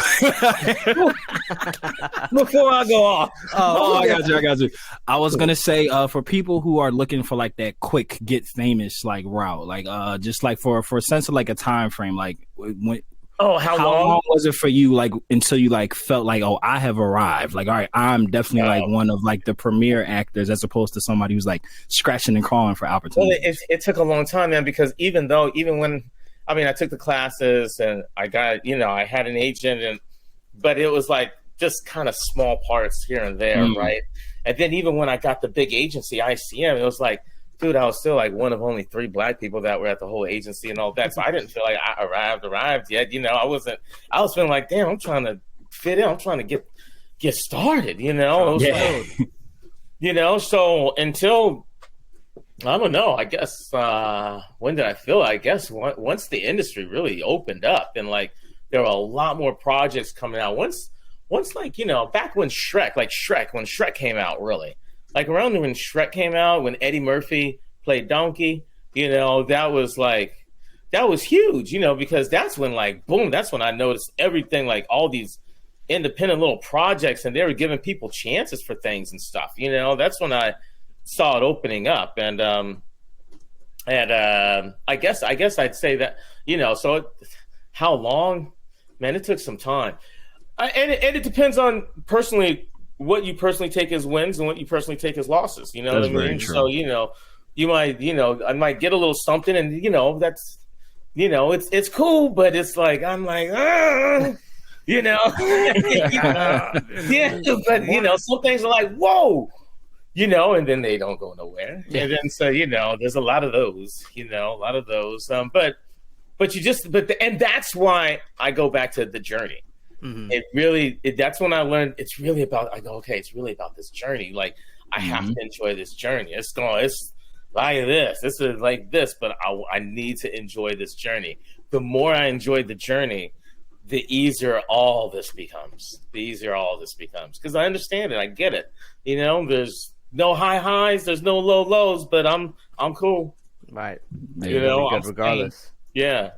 Before I go off.
I got you. I was going to say, for people who are looking for like that quick get famous like route, like just like for a sense of like a time frame, like when.
Oh, how long
was it for you, like, until you like felt like, oh, I have arrived? Like, all right, I'm definitely like one of like the premier actors, as opposed to somebody who's like scratching and crawling for opportunities.
Well, it took a long time, man, because even when, I mean, I took the classes and I got, you know, I had an agent, but it was like just kind of small parts here and there, right? And then even when I got the big agency, ICM, it was like, dude, I was still like one of only 3 Black people that were at the whole agency and all that. So I didn't feel like I arrived yet. You know, I was feeling like, damn, I'm trying to fit in. I'm trying to get started, you know? Like, you know, so until, I don't know, I guess, when did I feel? I guess once the industry really opened up and like, there were a lot more projects coming out. Once like, you know, back when Shrek came out, really. Like around when Shrek came out, when Eddie Murphy played Donkey, you know, that was huge, you know, because that's when like, boom, that's when I noticed everything, like all these independent little projects, and they were giving people chances for things and stuff, you know. That's when I saw it opening up. And I guess I'd say that, you know, so how long, man, it took some time. And it depends on personally, what you personally take as wins and what you personally take as losses. You know what I mean? So, you know, you might, you know, I might get a little something, and, you know, that's, you know, it's cool, but it's like, I'm like, you know, yeah, but, you know, some things are like, whoa, you know, and then they don't go nowhere. Yeah. And then, so, you know, there's a lot of those, you know, but and that's why I go back to the journey. Mm-hmm. That's when I learned it's really about, I go, okay, it's really about this journey. Like, I have to enjoy this journey. It's like this is like this, but I need to enjoy this journey. The more I enjoy the journey, the easier all this becomes. Because I understand it. I get it. You know, there's no high highs, there's no low lows, but I'm cool.
Right.
You know,
good regardless.
Yeah.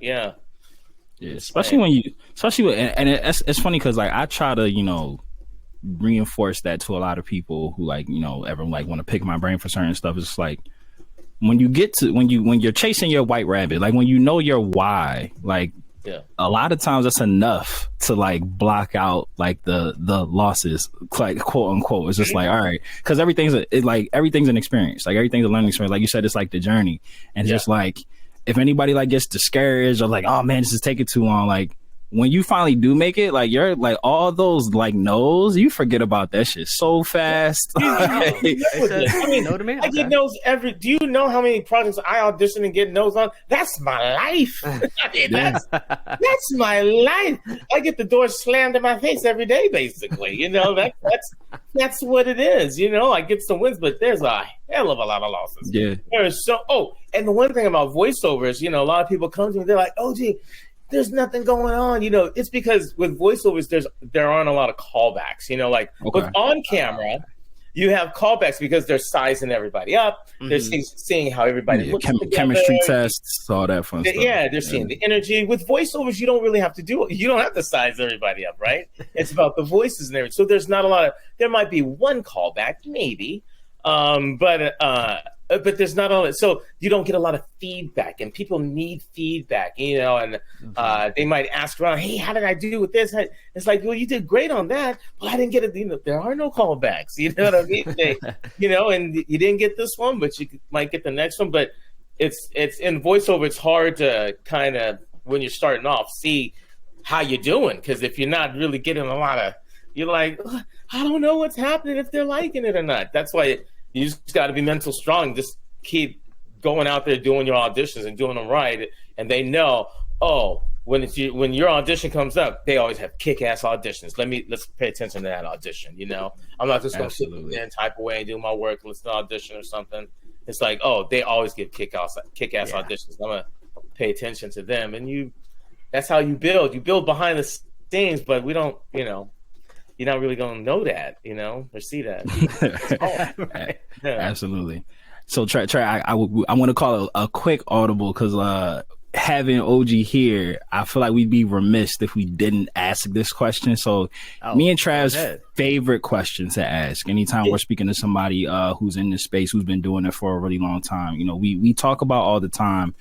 Yeah, especially when it's funny because like I try to, you know, reinforce that to a lot of people who like, you know, ever like want to pick my brain for certain stuff. It's like when you're chasing your white rabbit, like when you know your why, like a lot of times that's enough to like block out like the losses, like quote unquote. It's just like, all right, because everything's an experience, like everything's a learning experience. Like you said, it's like the journey, and just like if anybody like gets discouraged or like, oh man, this is taking too long, like when you finally do make it, like you're like all those like no's, you forget about that shit so fast.
I get no's every. Do you know how many projects I audition and get no's on? That's my life. I mean, that's my life. I get the door slammed in my face every day, basically. You know, that's what it is. You know, I get some wins, but there's a hell of a lot of losses. Yeah, there is so. Oh, and the one thing about voiceovers, you know, a lot of people come to me, they're like, "Oh, gee, there's nothing going on." You know, it's because with voiceovers, there aren't a lot of callbacks. You know, like with on camera, you have callbacks because they're sizing everybody up. Mm-hmm. They're seeing how everybody looks together.
Chemistry tests, all that fun stuff.
Yeah, they're seeing the energy. With voiceovers, you don't really have to do it. You don't have to size everybody up, right? It's about the voices and everything. So there's not a lot of. There might be one callback, maybe, but there's not all. So you don't get a lot of feedback, and people need feedback, you know. And they might ask around, "Hey, how did I do with this?" It's like, "Well, you did great on that, but I didn't get it." You know, there are no callbacks. You know what I mean? You know, and you didn't get this one, but you might get the next one. But it's in voiceover. It's hard to kind of when you're starting off see how you're doing, because if you're not really getting a lot of, you're like, I don't know what's happening if they're liking it or not. That's why. You just got to be mental strong. Just keep going out there doing your auditions and doing them right. And they know, when your audition comes up, they always have kick-ass auditions. Let's pay attention to that audition. You know, I'm not just going to sit there and type away and do my work, listen to audition or something. It's like, they always give kick-ass auditions. I'm going to pay attention to them. And that's how you build. You build behind the scenes, but we don't, you know. You're not really going to know that, you know, or see that.
Right. Yeah. Absolutely. So, Trey, I want to call a quick audible because having Ogie here, I feel like we'd be remiss if we didn't ask this question. So, me and Trav's favorite question to ask anytime we're speaking to somebody who's in this space, who's been doing it for a really long time. You know, we talk about all the time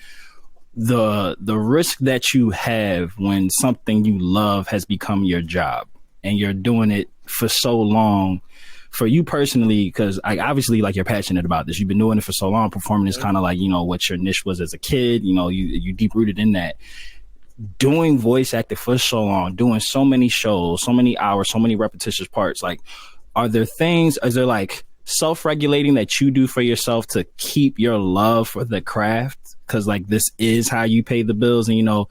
the risk that you have when something you love has become your job. And you're doing it for so long, for you personally, because obviously, like, you're passionate about this. You've been doing it for so long. Performing is kind of like, you know, what your niche was as a kid. You know, you deep rooted in that. Doing voice acting for so long, doing so many shows, so many hours, so many repetitious parts. Like, is there like self-regulating that you do for yourself to keep your love for the craft? Because like this is how you pay the bills, and you know.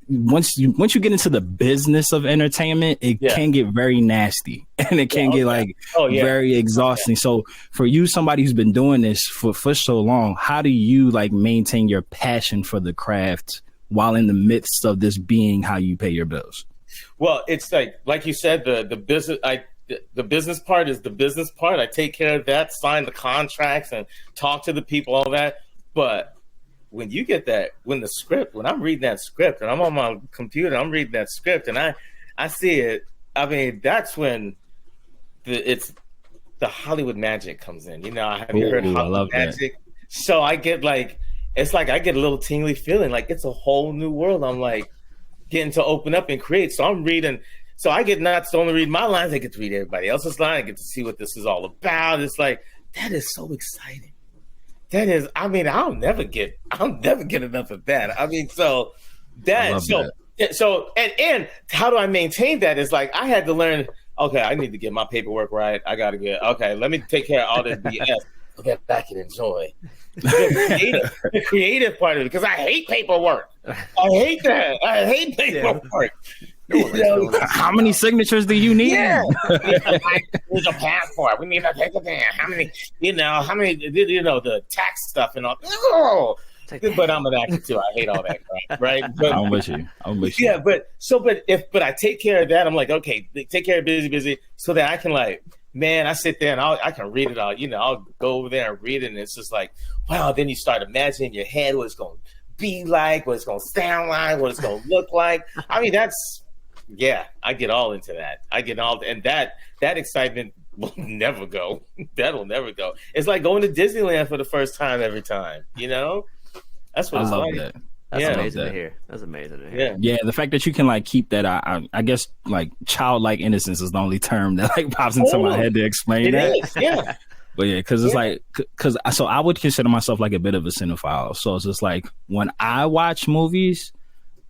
Once you get into the business of entertainment, it can get very nasty and it can get like very exhausting. So for you, somebody who's been doing this for so long, how do you like maintain your passion for the craft while in the midst of this being how you pay your bills?
Well, it's like you said, the business. The business part is the business part. I take care of that, sign the contracts, and talk to the people, all that. But when you get when I'm reading that script and I'm on my computer, I'm reading that script and I see it. I mean, that's when the Hollywood magic comes in. You know, have you heard Hollywood magic? That. So I get it's like I get a little tingly feeling, like it's a whole new world. I'm like getting to open up and create. So I'm reading. So I get not to only read my lines, I get to read everybody else's lines. I get to see what this is all about. It's like, that is so exciting. That is, I mean, I'll never get enough of that. I mean, so and how do I maintain that? Is like, I had to learn, okay, I need to get my paperwork right. I got to let me take care of all this BS. Okay, I can enjoy the creative part of it, because I hate paperwork. I hate that. I hate paperwork.
How many signatures do you need?
Yeah. There's a passport. We need to take it there. How many, the tax stuff and all. Oh. But I'm an actor too. I hate all that crap, right? But,
I'm with you.
Yeah, but I take care of that. I'm like, okay, take care of busy, so that I can I sit there and I can read it all. You know, I'll go over there and read it, and it's just like, wow. Then you start imagining in your head what it's going to be like, what it's going to sound like, what it's going to look like. I mean, that's Yeah, I get all into that. And that excitement will never go. That'll never go. It's like going to Disneyland for the first time every time. That's what
I
it's
love
like.
that.
That's
Yeah.
amazing to hear. That's amazing to hear.
Yeah, the fact that you can like keep that, I guess like childlike innocence is the only term that like pops into my head to explain
It
that.
is, yeah.
But yeah, because it's like, so I would consider myself like a bit of a cinephile. So it's just like when I watch movies,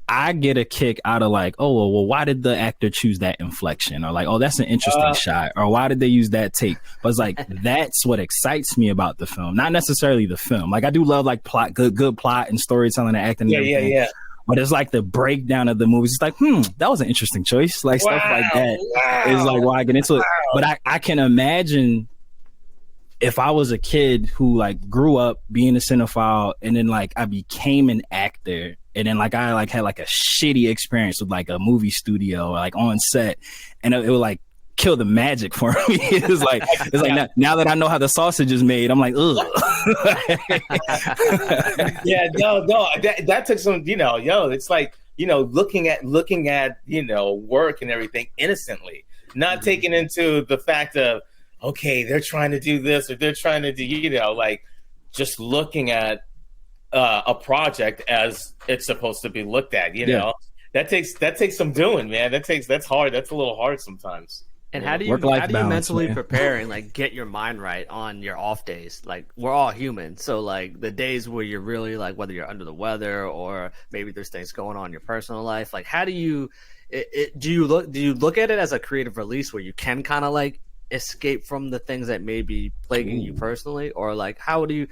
I get a kick out of like, oh, well, why did the actor choose that inflection? Or like, oh, that's an interesting shot. Or why did they use that take? But it's like, that's what excites me about the film, not necessarily the film. Like I do love like plot, good plot and storytelling and acting. And everything.
Yeah.
But it's like the breakdown of the movies. It's like, that was an interesting choice. Like stuff like that is like why I get into it. But I can imagine if I was a kid who like grew up being a cinephile and then like I became an actor and then like I like had like a shitty experience with like a movie studio or like on set and it would like kill the magic for me. It's like now that I know how the sausage is made, I'm like, ugh.
Yeah, no, that took some, it's like, looking at, work and everything innocently, not taking into the fact of, okay, they're trying to do this or they're trying to do, like just looking at a project as it's supposed to be looked at, that takes some doing, man. That's hard. That's a little hard sometimes.
And how do you
Work-life balance,
mentally
man.
prepare and like get your mind right on your off days? Like we're all human, so like the days where you're really like whether you're under the weather or maybe there's things going on in your personal life. Like how do you do you look at it as a creative release where you can kind of like escape from the things that may be plaguing you personally, or like how do you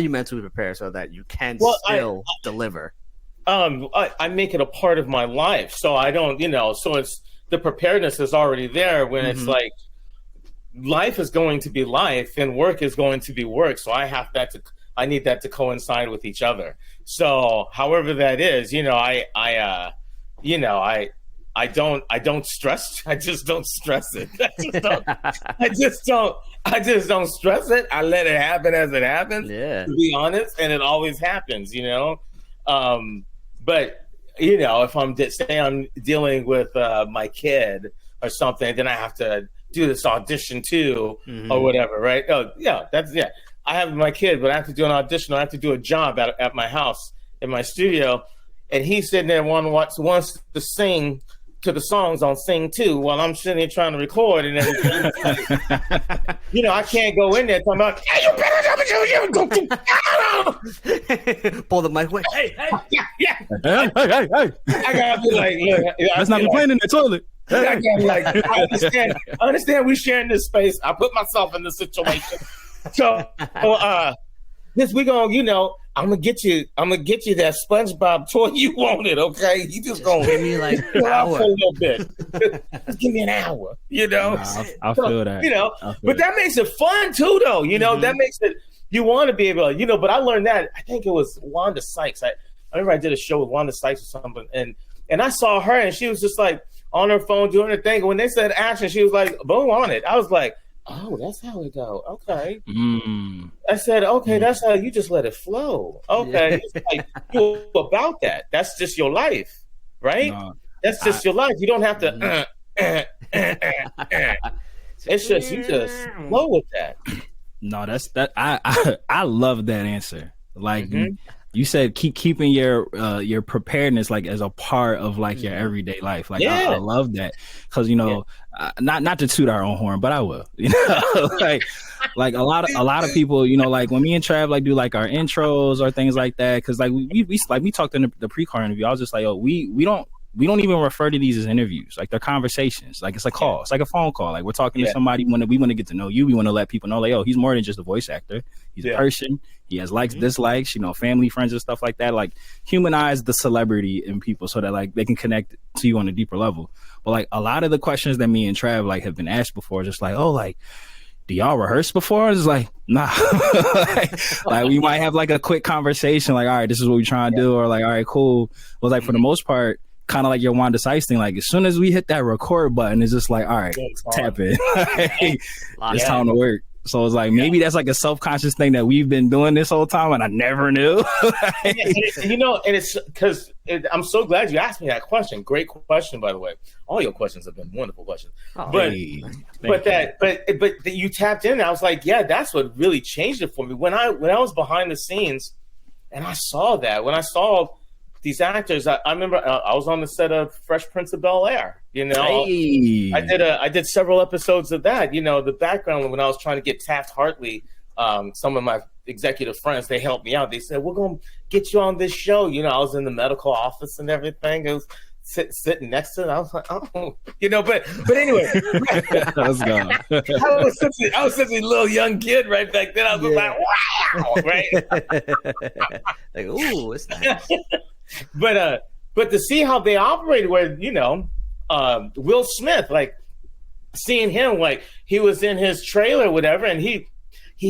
mentally prepare so that you can still deliver?
I make it a part of my life, so I don't, so it's. The preparedness is already there when it's like life is going to be life and work is going to be work. So I need that to coincide with each other. So however that is, I don't stress. I just don't stress it. I just don't stress it. I let it happen as it happens, to be honest. And it always happens, but if I'm dealing with my kid or something, then I have to do this audition too, or whatever, right? Oh, yeah, I have my kid, but I have to do an audition. I have to do a job at my house in my studio, and he's sitting there wants to sing to the songs on Sing 2 while I'm sitting here trying to record and everything. I can't go in there talking about, hey, you better
pull the mic away. Hey.
Yeah.
Hey.
I gotta be like, look,
let's not be playing in the toilet.
I gotta be like, I understand we sharing this space. I put myself in this situation. So this we gonna, I'm gonna get you that SpongeBob toy you wanted, okay? You just gonna
give me like
an hour for a little bit. Just give me an hour,
I feel that.
But that makes it fun too, though. That makes it. You want to be able to, but I learned that. I think it was Wanda Sykes. I remember I did a show with Wanda Sykes or something, and I saw her, and she was just like on her phone doing her thing. And when they said action, she was like, boom on it. I was like, oh, that's how it go. Okay. I said, okay, that's how you just let it flow. Okay. It's like you're about that. That's just your life, right? No, that's just your life. You don't have to. It's just you just flow with that.
No, that's that. I love that answer. Like you said, keeping your preparedness like as a part of like your everyday life. Like I love that because not to toot our own horn, but I will. Like a lot of people, like when me and Trav like do like our intros or things like that, because like we talked in the pre-car interview. I was just like, oh, we don't even refer to these as interviews. Like they're conversations. Like it's a call. It's like a phone call. Like we're talking to somebody when we want to get to know you. We want to let people know like, oh, he's more than just a voice actor. He's a person. He has likes, dislikes, family, friends and stuff like that. Like humanize the celebrity in people so that like they can connect to you on a deeper level. But like a lot of the questions that me and Trav like have been asked before, just like, oh, like, do y'all rehearse before? It's like, nah. like we might have like a quick conversation. Like, all right, this is what we're trying to do. Or like, all right, cool. But like for the most part, kind of like your Wanda Sykes thing, like as soon as we hit that record button, it's just like, all right, tap it. It's time to work. So it's like maybe that's like a self-conscious thing that we've been doing this whole time, and I never knew.
And it's because I'm so glad you asked me that question. Great question, by the way. All your questions have been wonderful questions. But you tapped in. And I was like, yeah, that's what really changed it for me. When I was behind the scenes, and I saw that, when I saw these actors, I remember I was on the set of Fresh Prince of Bel-Air. I did several episodes of that. The background when I was trying to get Taft-Hartley, some of my executive friends, they helped me out. They said, we're going to get you on this show. I was in the medical office and everything. It was sitting next to it. I was like, oh, but anyway.
Let's go.
I was such a little young kid right back then. I was like, wow, right?
Like, ooh, it's nice.
But to see how they operated, where Will Smith, like seeing him, like he was in his trailer, or whatever, and he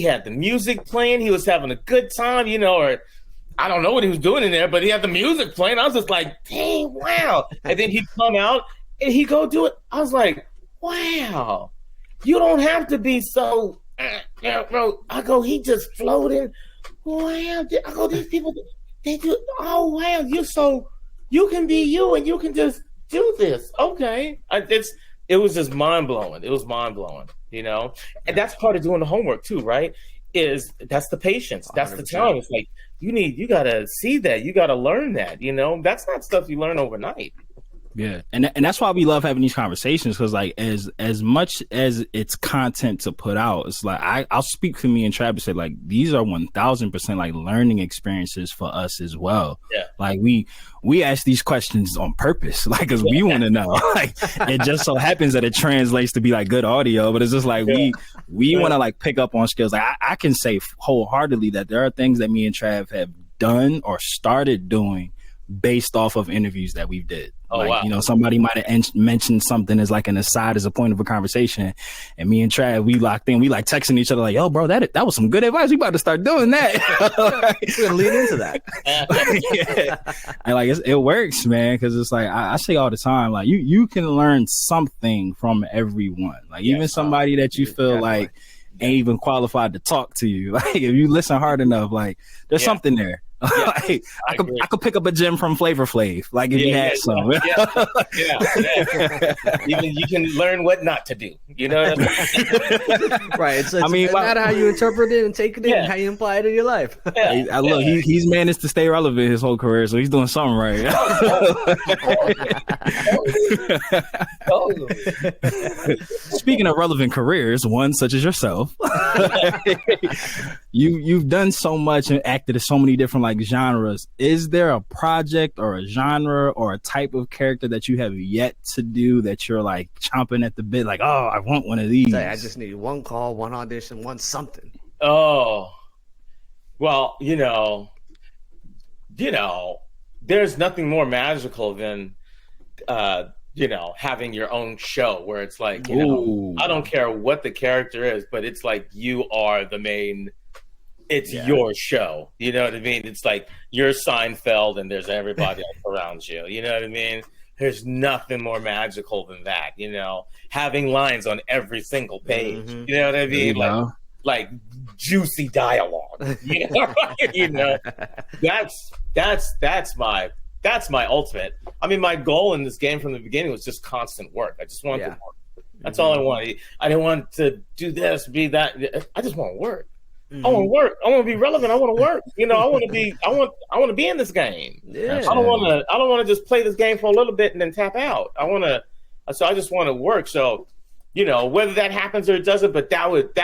had the music playing, he was having a good time, or I don't know what he was doing in there, but he had the music playing. I was just like, dang, wow! And then he'd come out and he'd go do it. I was like, wow, you don't have to be so. Bro, I go, he just floating. Wow, I go, these people. They do. Oh wow! You can be you, and you can just do this. Okay, it was just mind blowing. It was mind blowing, and that's part of doing the homework too, right? That's the patience, that's 100%. The talent. It's like you gotta see that, you gotta learn that. That's not stuff you learn overnight.
Yeah, and that's why we love having these conversations, because like as much as it's content to put out, it's like I'll speak for me and Travis, say like these are 1,000% like learning experiences for us as well. Yeah, like we ask these questions on purpose, like because we want to know. Like it just so happens that it translates to be like good audio, but it's just like we want to like pick up on skills. Like I can say wholeheartedly that there are things that me and Trav have done or started doing based off of interviews that we did.
Oh, like,
wow. Somebody might have mentioned something as like an aside, as a point of a conversation, and me and Trav, we locked in. We like texting each other like, "Yo, bro, that was some good advice. We about to start doing that."
We're gonna lean into that.
Yeah. And like it works, man, because it's like I say all the time, like you can learn something from everyone. Like even somebody that you feel like ain't even qualified to talk to you. Like if you listen hard enough, like there's something there. Like, I could pick up a gem from Flavor Flav, like if you had some.
Even you can learn what not to do. You know what I mean?
Right. So it's matter how you interpret it and take it in, and how you apply it in your life.
Look, he's managed to stay relevant his whole career, so he's doing something right. Speaking of relevant careers, one such as yourself, you've done so much and acted in so many different like genres. Is there a project or a genre or a type of character that you have yet to do that you're like chomping at the bit, like, oh, I want one of these?
I just need one call, one audition, one something.
Oh, well, there's nothing more magical than having your own show where it's like, I don't care what the character is, but it's like you are the main. It's your show. You know what I mean? It's like you're Seinfeld and there's everybody else around you. You know what I mean? There's nothing more magical than that, having lines on every single page. Mm-hmm. You know what I mean? Like juicy dialogue. That's my ultimate. I mean, my goal in this game from the beginning was just constant work. I just wanted to work. That's all I wanted. I didn't want to do this, be that. I just want to work. I want to work. I want to be relevant. I want to work. I want to be in this game. Yeah. I don't want to just play this game for a little bit and then tap out. So I just want to work. So, whether that happens or it doesn't, but that would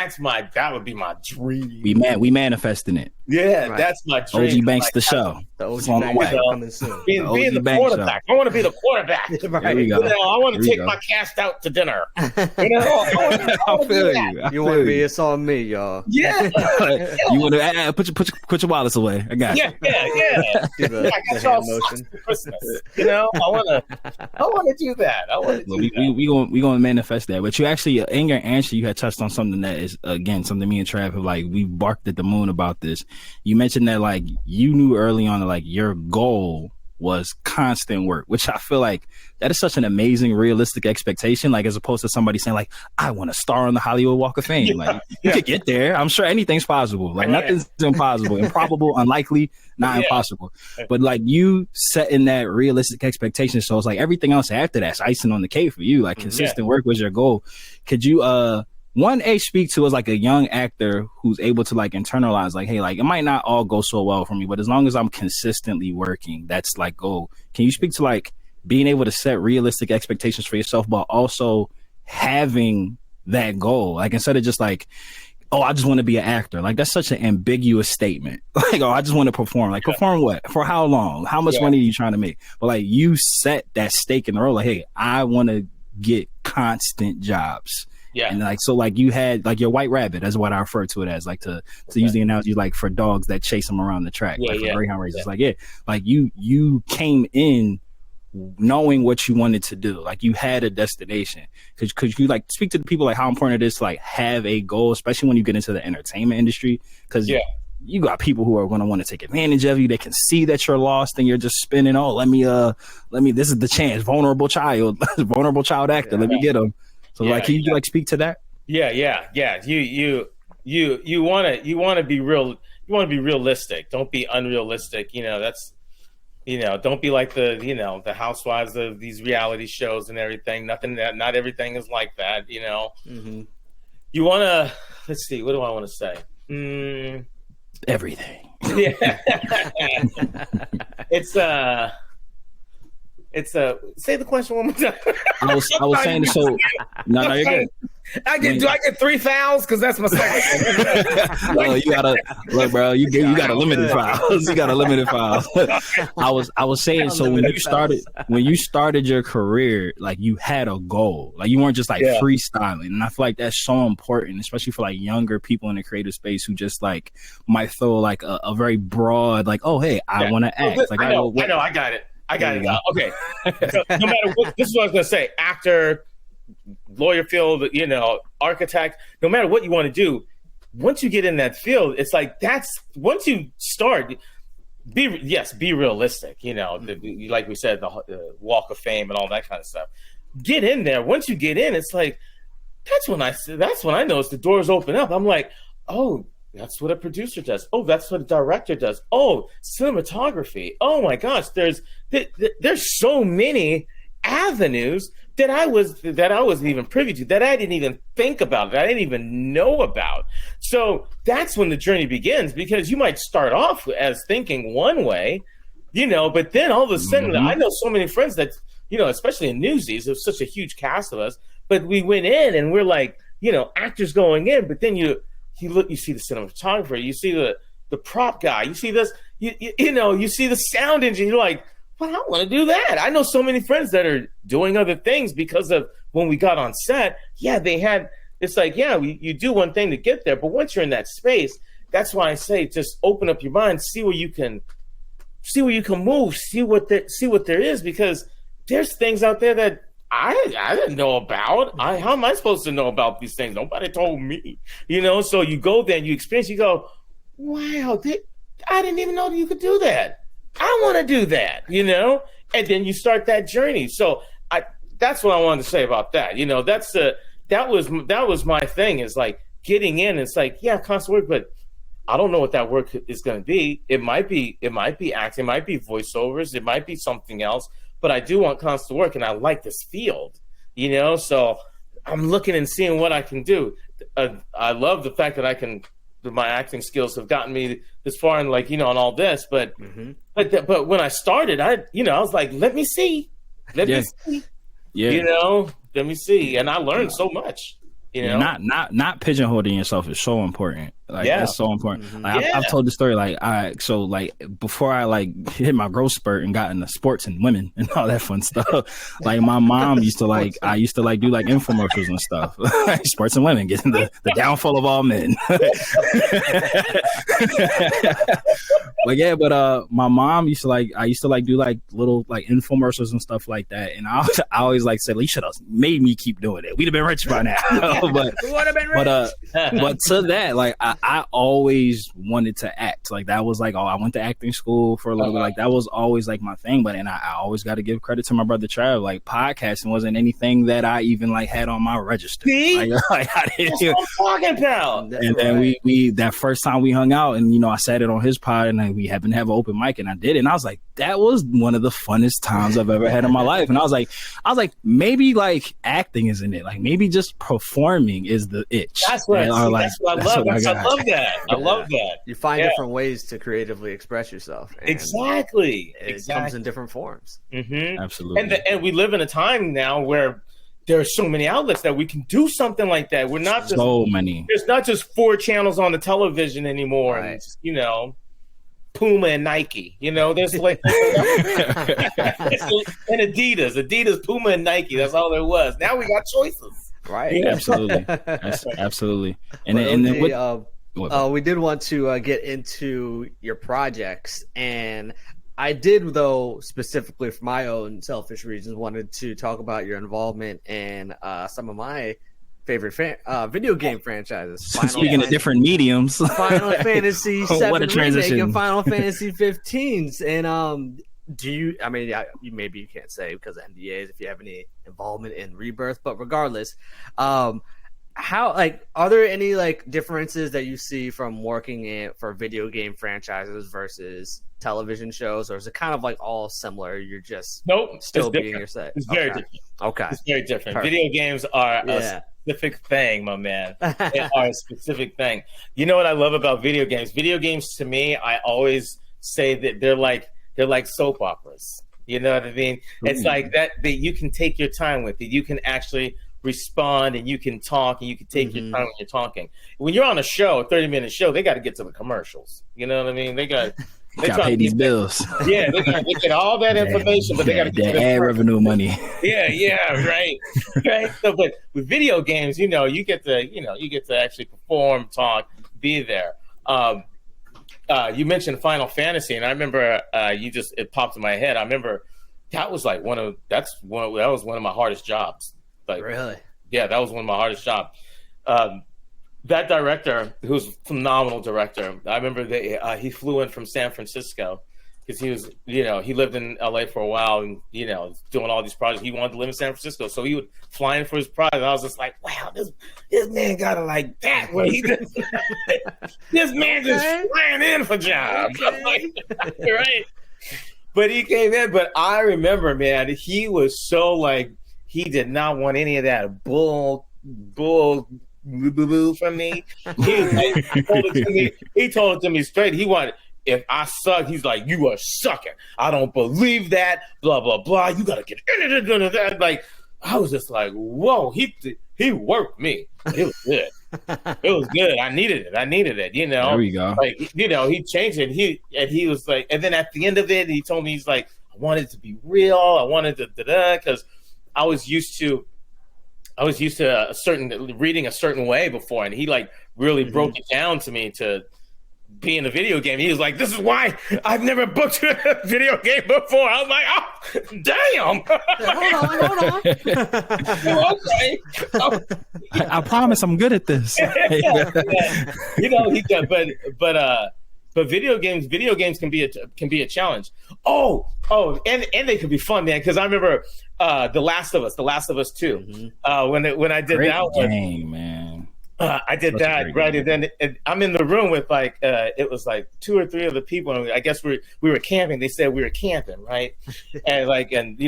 be my dream.
We manifesting it.
Yeah, right. That's my dream.
Ogie Banks the show.
The Ogie Banks coming soon.
Being the quarterback. Show. I want to be the quarterback.
Right. There go.
I want to take my cast out to dinner. I
feel you.
You want to be? It's on me, y'all.
Yeah.
You want to put your wallets away? I got you.
Yeah.
The hand motion.
For Christmas. I want to do that.
We gonna manifest that. But you actually, in your answer, you had touched on something that is, again, something me and Trav have we barked at the moon about this. You mentioned that you knew early on that your goal was constant work, which I feel like that is such an amazing, realistic expectation. Like, as opposed to somebody saying like, I want to star on the Hollywood Walk of Fame. Like, you could get there. I'm sure anything's possible. Like, nothing's impossible. Improbable, unlikely, not impossible. But like, you setting that realistic expectation. So it's like everything else after that's icing on the cake for you. Like, consistent work was your goal. Could you, speak to as like a young actor who's able to like internalize like, hey, like it might not all go so well for me, but as long as I'm consistently working, that's like goal. Can you speak to like being able to set realistic expectations for yourself, but also having that goal? Like, instead of just like, oh, I just want to be an actor. Like, that's such an ambiguous statement. Like, oh, I just want to perform. Like, perform what? For how long? How much money are you trying to make? But like, you set that stake in the role. Like, hey, I want to get constant jobs. Yeah. And like, so like you had like your white rabbit, that's what I refer to it as, like to use the analogy, like for dogs that chase them around the track, like for greyhound races. Like, like you came in knowing what you wanted to do. Like, you had a destination. Could you like speak to the people like how important it is to like have a goal, especially when you get into the entertainment industry? Because you got people who are going to want to take advantage of you. They can see that you're lost and you're just spinning. Oh, let me, this is the chance. Vulnerable child actor. Let me get him. So like, can you like speak to that? Yeah. You want to be real. You want to be realistic. Don't be unrealistic. Don't be like the housewives of these reality shows and everything. Not everything is like that. Mm-hmm. You want to, let's see, what do I want to say? Everything. Yeah. It's say the question one more time. I was saying so. No, you're good. Do I get 3 fouls? Because that's my second. No, you gotta look, bro. You got a limited fouls. You got a limited fouls. I was saying so when you started your career, like you had a goal. Like you weren't just like freestyling, and I feel like that's so important, especially for like younger people in the creative space who just like might throw like a very broad like, oh hey, I want to act. Like I know, I got it. Okay. So, no matter what, this is what I was going to say. Actor, lawyer field, architect, no matter what you want to do, once you get in that field, it's like once you start, be realistic, like we said, the Walk of Fame and all that kind of stuff. Get in there. Once you get in, it's like, that's when I notice the doors open up. I'm like, oh, that's what a producer does. Oh, that's what a director does. Oh, cinematography. Oh my gosh, there's so many avenues that I wasn't even privy to, that I didn't even think about, that I didn't even know about. So that's when the journey begins, because you might start off as thinking one way, but then all of a sudden, I know so many friends that, especially in Newsies, there's such a huge cast of us, but we went in and we're like, actors going in, but then you see the cinematographer, you see the prop guy, you see this, you see the sound engineer. You're like, well, I want to do that. I know so many friends that are doing other things because of when we got on set. Yeah, it's like, you do one thing to get there, but once you're in that space, that's why I say just open up your mind, see where you can move, see what there is, because there's things out there that I didn't know about. How am I supposed to know about these things? Nobody told me, So you go there and you experience. You go, wow, I didn't even know that you could do that. I want to do that, And then you start that journey. So that's what I wanted to say about that. That was my thing. Is like getting in. It's like, constant work, but I don't know what that work is going to be. It might be acting, it might be voiceovers, it might be something else. But I do want constant work, and I like this field, So I'm looking and seeing what I can do. I love the fact that my acting skills have gotten me this far, and like, and all this. But but when I started, I was like, let me see, let me see, and I learned so much. Not pigeonholing yourself is so important. Like that's so important. Like I've told the story. Like before I like hit my growth spurt and got into sports and women and all that fun stuff. Like my mom used to like do like infomercials and stuff. Sports and women, getting the downfall of all men. But my mom used to do like little like infomercials and stuff like that. And I always like said, you should have made me keep doing it. We'd have been rich by now. But to that, like I always wanted to act. Like that was like, I went to acting school for a little bit. Like that was always like my thing. But I always got to give credit to my brother Trav. Like podcasting wasn't anything that I even like had on my register.
See?
Like I didn't.
That's what I'm talking about.
And then we that first time we hung out, and I said it on his pod, and we happened to have an open mic, and I did it, and I was like, that was one of the funnest times I've ever had in my life. And I was like, maybe like acting isn't it? Like maybe just performing is the itch.
That's what I love. I love that. I love that.
You find different ways to creatively express yourself.
Exactly.
It comes in different forms.
Mm-hmm.
Absolutely.
And we live in a time now where there are so many outlets that we can do something like that. We're not just
so many.
There's not just 4 channels on the television anymore.
Right.
And just, Puma and Nike. There's like and Adidas, Puma and Nike. That's all there was. Now we got choices.
Right.
Yeah. Absolutely. And
we did want to get into your projects, and I did, though, specifically for my own selfish reasons, wanted to talk about your involvement in some of my favorite video game franchises.
Speaking of different mediums,
Final Fantasy VII
what a transition.
Remake and Final Fantasy 15s. And do you? I mean, maybe you can't say because of NDAs if you have any involvement in Rebirth, but regardless, how are there any differences that you see from working for video game franchises versus television shows, or is it kind of all similar? You're just still being your set.
It's very different.
Okay,
it's very different.
Perfect.
Video games are a specific thing, my man. They are a specific thing. You know what I love about video games? Video games to me, I always say that they're like soap operas. You know what I mean? It's like that you can take your time with it. You can actually respond, and you can talk, and you can take your time when you're talking. When you're on a show, a 30-minute show, they got to get to the commercials. You know what I mean? They got to
pay these bills.
Yeah, they got to get all that information, but they got to get
the ad revenue money.
Yeah, right. So, but with video games, you get to actually perform, talk, be there. You mentioned Final Fantasy, and I remember it popped in my head. I remember that was one of my hardest jobs.
Really?
Yeah, that was one of my hardest jobs. That director, who's a phenomenal director, I remember that he flew in from San Francisco because he was, he lived in LA for a while and, doing all these projects. He wanted to live in San Francisco, so he would fly in for his project. And I was just like, wow, this man got it like that. Where he just, this man just flying in for jobs. I'm like, right? But he came in. But I remember, man, he was so he did not want any of that bull boo from me. He told it to me straight. He wanted, if I suck, he's like, you are sucking. I don't believe that. Blah blah blah. You gotta get into that. I was just like, whoa. He worked me. It was good. It was good. I needed it.
There we go.
He changed it. He was like, and then at the end of it, he told me, he's like, I wanted it to be real. I wanted to because I was used to reading a certain way before, and he really broke it down to me to be in a video game. He was like, "This is why I've never booked a video game before." I was like, "Oh, damn!" Hold on. Okay.
I promise I'm good at this.
But video games can be a challenge. Oh, and they can be fun, man. Because I remember The Last of Us 2. When I did
Great
that
game, man.
I did that right, and then I'm in the room with it was 2 or 3 other people. And I guess we were camping. They said we were camping, right? And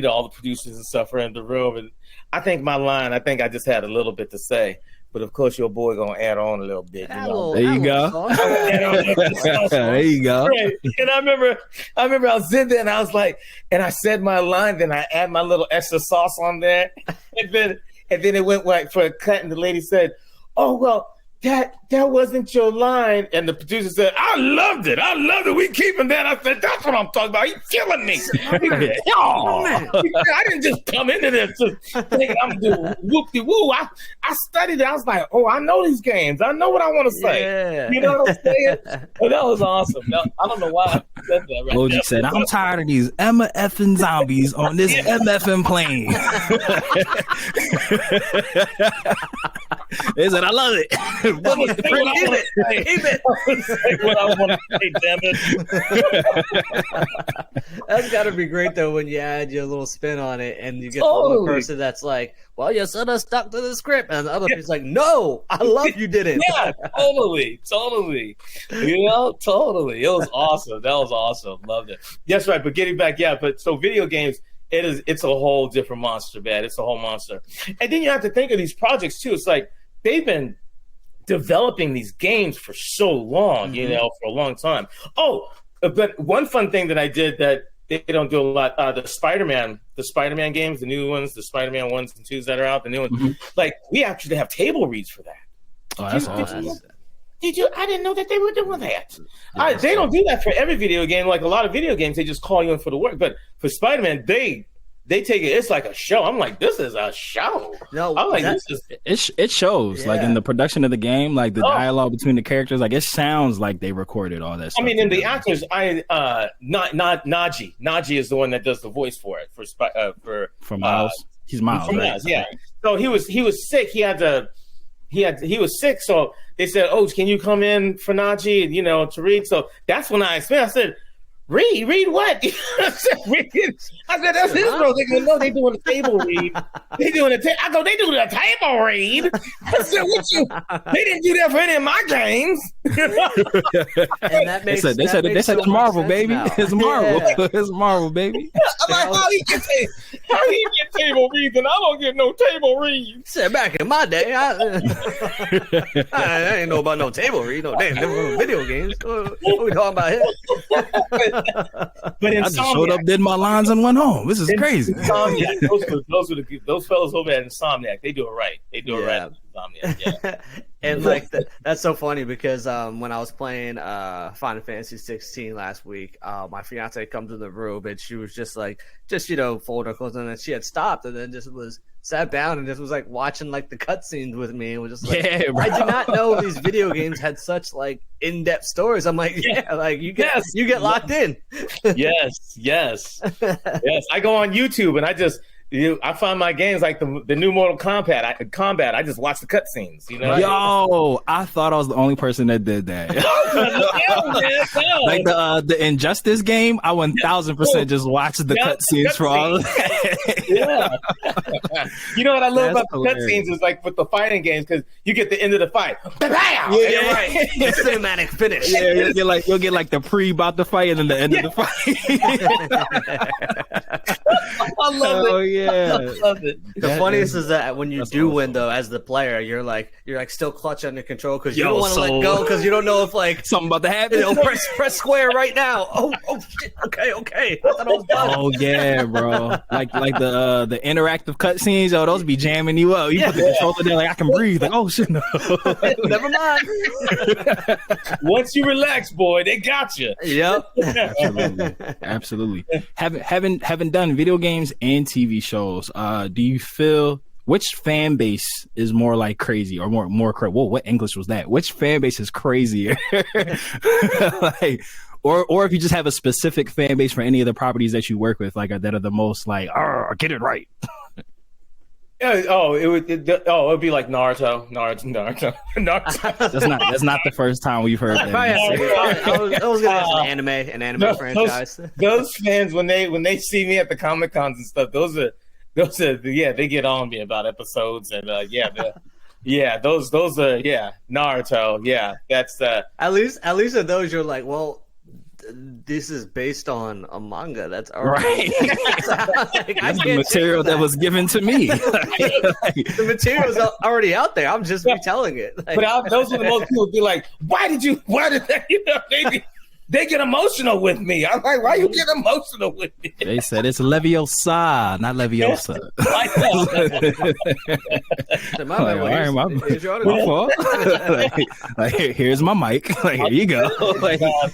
all the producers and stuff were in the room. And I think I just had a little bit to say. But of course, your boy gonna add on a little bit.
There you go. There you go.
Right. And I remember I was in there and I was like, and I said my line, then I add my little extra sauce on there, and then it went for a cut, and the lady said, "Oh well, that wasn't your line." And the producer said, "I loved it. We keeping that." I said, "That's what I'm talking about. He's killing me." I didn't just come into this just thinking I'm doing whoop-de-woo. I studied it. I was like, "Oh, I know these games. I know what I want to say."
Yeah.
You know what I'm saying? But that was awesome. I don't know why I said that right
Ogie said, "I'm tired of these Emma effing zombies on this MFing plane." They said, I love it.
Keep it. What I want to say, damn it.
That's got to be great though when you add your little spin on it and you get the one person that's like, "Well, your son is stuck to the script," and the other person's like, "No, I love you did it."
Yeah, totally. Totally. It was awesome. That was awesome. Loved it. Yes, right. But getting back, but so video games. It's a whole different monster, man. It's a whole monster. And then you have to think of these projects too. It's like they've been developing these games for so long, for a long time. Oh, but one fun thing that I did that they don't do a lot, the Spider-Man games, the new ones, the Spider-Man 1s and 2s that are out, the new ones, like we actually have table reads for that.
Oh, that's awesome.
I didn't know that they were doing that. They don't do that for every video game. Like a lot of video games, they just call you in for the work. But for Spider-Man, they take it. It's like a show. I'm like, this is a show.
No,
I'm like,
it shows like in the production of the game, like the dialogue between the characters. Like it sounds like they recorded all that stuff.
I mean, in the actors, not Najee. Najee is the one that does the voice for it for
Miles. He's Miles, right?
Yeah. So he was sick. He was sick. So they said, "Oh, can you come in for Najee, to read?" So that's when I said, read what? I said, that's his role. They go, no, they doing a table read. They doing I go, they doing a table read. I said, they didn't do that for any of my games.
And that makes
they said it's Marvel, baby.
Now.
It's Marvel. Yeah. It's Marvel, baby.
I'm like, how he get table reads and I don't get no table reads?
Said back in my day, I ain't know about no table read. No damn video games. What we talking about here?
But
I just showed up, did my lines, and went home. This is crazy.
Insomniac, those fellas over at Insomniac, they do it right. They do it right at Insomniac. Yeah.
And that's so funny because when I was playing Final Fantasy 16 last week, my fiance comes in the room and she was just fold her clothes on, and she had stopped and then just was sat down and just was like watching like the cutscenes with me and was just like, I did not know these video games had such like in-depth stories. I'm like, like you get locked in.
Yes. I go on YouTube and I find my games like the new Mortal Kombat. I just watch the cutscenes.
Yo, I thought I was the only person that did that. Like the Injustice game, I 1000% just watched the cutscenes for all of that.
You know what I love about the cutscenes is like with the fighting games because you get the end of the fight.
Yeah, right. The cinematic finish.
Yeah, you'll get like the pre about the fight and then the end of the fight.
I love it.
Yeah.
I love it.
The funniest is that when you do win though, as the player, you're like still clutch under control because you don't want to let go because you don't know if like
something about to happen.
Press square right now. Oh shit. Okay. I thought I was done.
Oh yeah, bro. Like the interactive cutscenes. Oh, those be jamming you up. You put the controller there, like I can breathe. Like, oh shit, no.
Never mind.
Once you relax, boy, they got you.
Yep.
Absolutely. Having done video games and TV shows, do you feel which fan base is more like crazy or more crazy? Whoa, what English was that? Which fan base is crazier? Like, or if you just have a specific fan base for any of the properties that you work with, like that are the most like, get it right.
It would be like Naruto.
That's not the first time we've heard that.
I was gonna ask an anime franchise.
Those fans when they see me at the Comic Cons and stuff, those are they get on me about episodes and those are Naruto. Yeah, that's
at least of those you're like, well, this is based on a manga that's already
right. That's the material that was given to me.
The material's already out there. I'm just retelling it.
But those are the most people be like, why did they? They get emotional with me. I'm like, why you get emotional with me?
They said it's Leviosa, not Leviosa. My fault. Like, here's my mic. Like, here you go.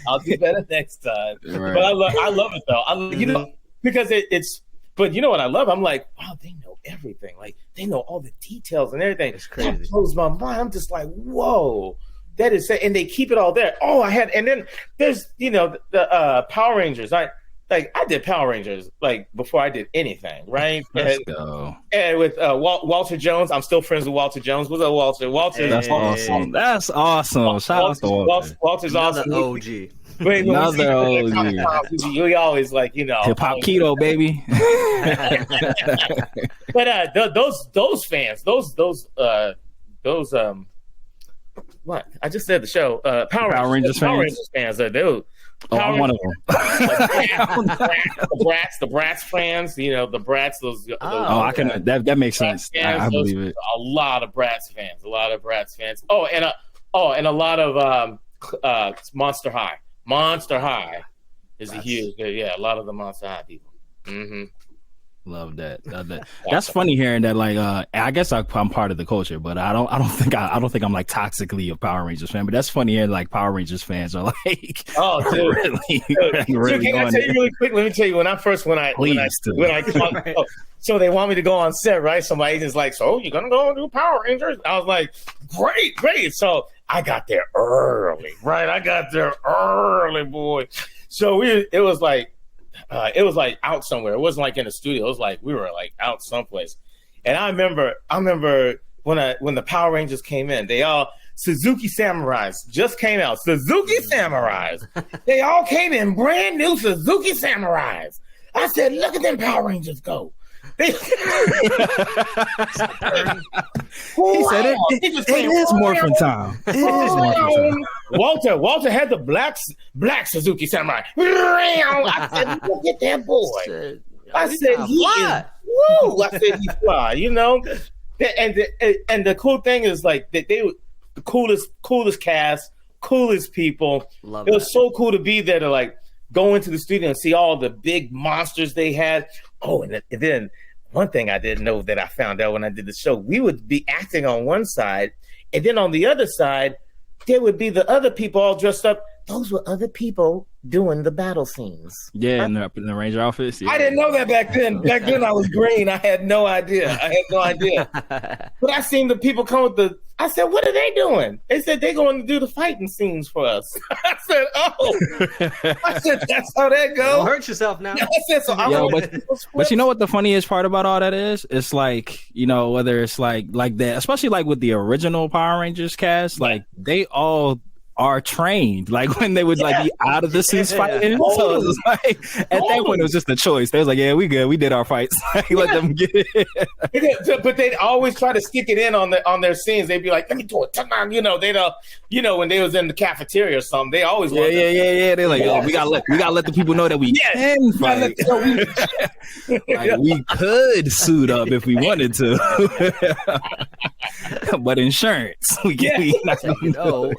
I'll do better next time. Right. But I love it though. Because it's. But you know what I love? I'm like, wow, they know everything. Like they know all the details and everything.
It's crazy.
That blows my mind. I'm just like, whoa. That is, and they keep it all there. And then there's, the Power Rangers. like I did Power Rangers like before I did anything, right?
Let's go.
And with Walter Jones, I'm still friends with Walter Jones. What's up, Walter? Walter,
That's awesome. That's awesome. Shout out to Walter.
Walter's awesome.
OG.
Another
OG.
We always like, you know,
Hip hop keto, baby.
But those fans, those what I just said the show Power Rangers fans they were.
I'm one of them.
the Bratz fans, you know, the Bratz.
I can. That makes sense. I believe it.
A lot of Bratz fans. Oh, and a lot of Monster High. Monster High is a huge. Yeah, a lot of the Monster High people. Mm-hmm.
Love that. That's funny hearing that. Like, I guess I'm part of the culture, but I don't think I'm like toxically a Power Rangers fan. But that's funny hearing like Power Rangers fans are like,
oh, dude, really can I tell you really quick? Let me tell you when I so they want me to go on set, right? So my agent's like, so you're gonna go and do Power Rangers? I was like, great. So I got there early, right? Boy. So it was like out somewhere. It wasn't like in a studio. It was like we were like out someplace. And I remember when the Power Rangers came in, they all Suzuki Samurais just came out. Suzuki Samurais. They all came in brand new Suzuki Samurais. I said, look at them Power Rangers go. He said
it is morphin' time. It is morphin' time.
Walter had the black Suzuki Samurai. I said, look at that boy. I said, he's fly, you know? And the cool thing is like that they were the coolest cast, coolest people. It was so cool to be there to like go into the studio and see all the big monsters they had. Oh, and then one thing I didn't know that I found out when I did the show, we would be acting on one side, and then on the other side, there would be the other people all dressed up. Those were other people doing the battle scenes.
Yeah, in the Ranger outfits. Yeah.
I didn't know that back then. Back then I was green. I had no idea. But I seen the people come with I said, what are they doing? They said they're going to do the fighting scenes for us. I said, that's how that goes.
Don't hurt yourself now.
I said,
but you know what the funniest part about all that is? It's like, you know, whether it's like that, especially like with the original Power Rangers cast, like they all are trained, like when they would like be out of the suits fighting. So it was like at that point it was just a choice. They was like, yeah, we good, we did our fights. Let them get it.
But they'd always try to stick it in on their scenes. They'd be like, let me do it. Come on, you know. They'd when they was in the cafeteria or something, they always
They're like, we gotta let the people know that we can fight. Like, we could suit up if we wanted to, but insurance we not gonna know.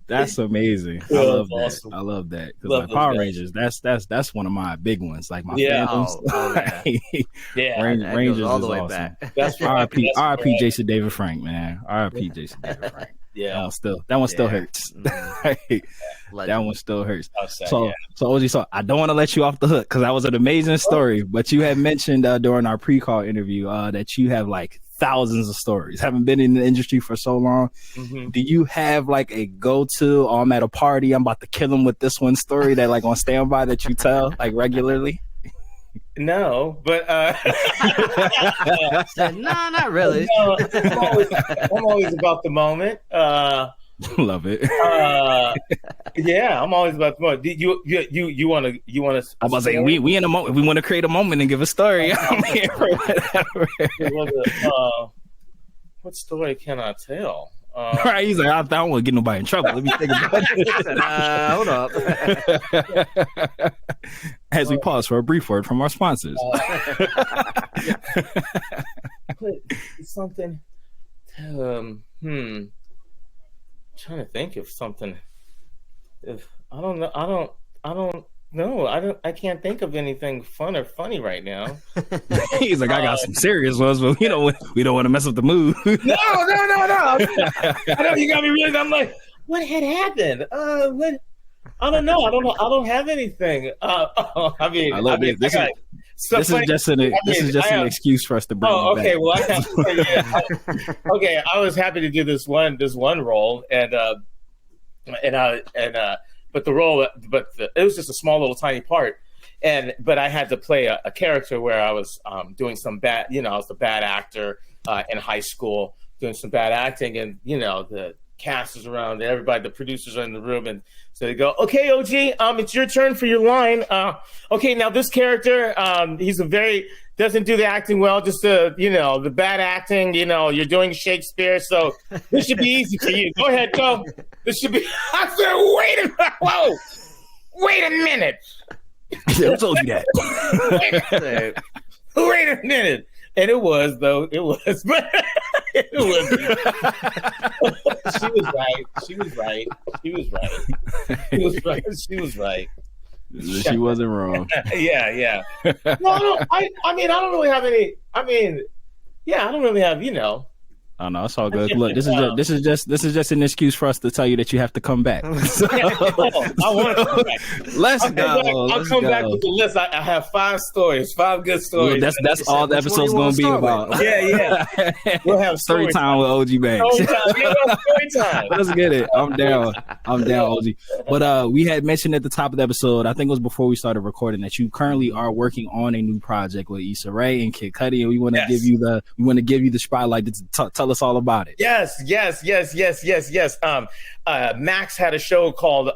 That's amazing. I love that. Awesome. I love that because like Power Rangers, that's one of my big ones. Like my fandoms. Rangers all the way awesome. Back. That's RIP Jason David Frank, man. RIP Jason David Frank. Yeah, that one still hurts. That one still hurts. So Ogie, so I don't want to let you off the hook because that was an amazing story. But you had mentioned during our pre-call interview that you have like thousands of stories. Haven't been in the industry for so long. Mm-hmm. Do you have like a go-to? I'm at a party, I'm about to kill him with this one story that like on standby that you tell like regularly?
No, but
no, not really.
No, I'm always about the moment.
Love it.
Yeah, I'm always about the moment. You want to?
I was like, we in a moment. We want to create a moment and give a story. I'm here for whatever.
What story can I tell?
Right, he's like, I don't want to get nobody in trouble. Let me think about
it. Hold up.
As we pause for a brief word from our sponsors.
Something. Trying to think of something. I don't know. I can't think of anything fun or funny right now.
He's like, I got some serious ones, but we don't want to mess up the mood.
No. I know you got me really. I'm like, what had happened? I don't know. I don't have anything. I mean, I love
it. This is just an excuse for us to bring.
Oh, okay.
Back.
Well, I have to say, okay. I was happy to do this one role, but but the role, it was just a small little tiny part. But I had to play a character where I was doing some bad, I was the bad actor in high school, doing some bad acting, and the cast is around, everybody, the producers are in the room, and so they go, "Okay, OG, it's your turn for your line. Okay, now this character, he's doesn't do the acting well, just the bad acting. You're doing Shakespeare, so this should be easy for you. Go ahead, go. This should be." I said, wait a minute.
Who told you that?
Wait a minute. And it was, though. It was. But it was. She was right.
She wasn't wrong.
Yeah. No, I don't really have any. I don't really have,
Oh no, it's all good. Look, this is just an excuse for us to tell you that you have to come back. So,
I want to come back.
Let's go.
I'll come back with the list. I have 5 good stories.
Look, that's all the episode's going to be about.
Yeah. We'll have
story time with Ogie Banks.
Story time.
Let's get it. I'm down, Ogie. But we had mentioned at the top of the episode, I think it was before we started recording, that you currently are working on a new project with Issa Rae and Kid Cudi, and we want to give you the spotlight to tell us all about it.
Yes. Max had a show called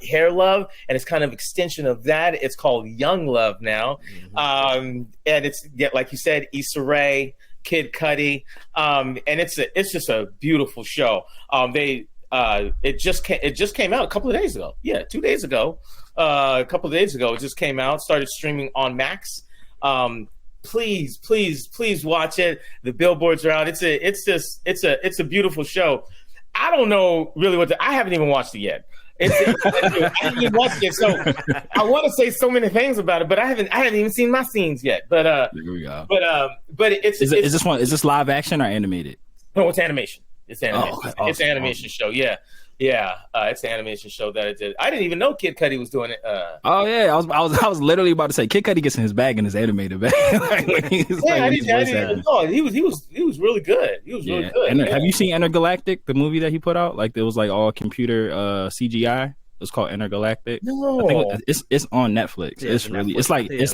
Hair Love, and it's kind of extension of that. It's called Young Love now. And it's, like you said, Issa Rae, Kid Cudi, and it's just a beautiful show. It just came out a couple of days ago. Yeah, 2 days ago. A couple of days ago, it just came out. Started streaming on Max. Please watch it. The billboards are out. It's a beautiful show. I don't know really I haven't even watched it yet. I haven't even watched it, so I want to say so many things about it, but I haven't even seen my scenes yet. But
here we go.
But is
this live action or animated?
No, it's animation. It's animation.
Oh, okay.
It's an animation show. Yeah. It's an animation show that it did. I didn't even know Kid Cudi was doing it.
I was literally about to say Kid Cudi gets in his bag in his animated bag. I didn't even
know. He was really good. He was really good.
Have you seen Intergalactic, the movie that he put out? Like it was like all computer CGI. It's called Intergalactic.
No,
I think it's on Netflix. Yeah, it's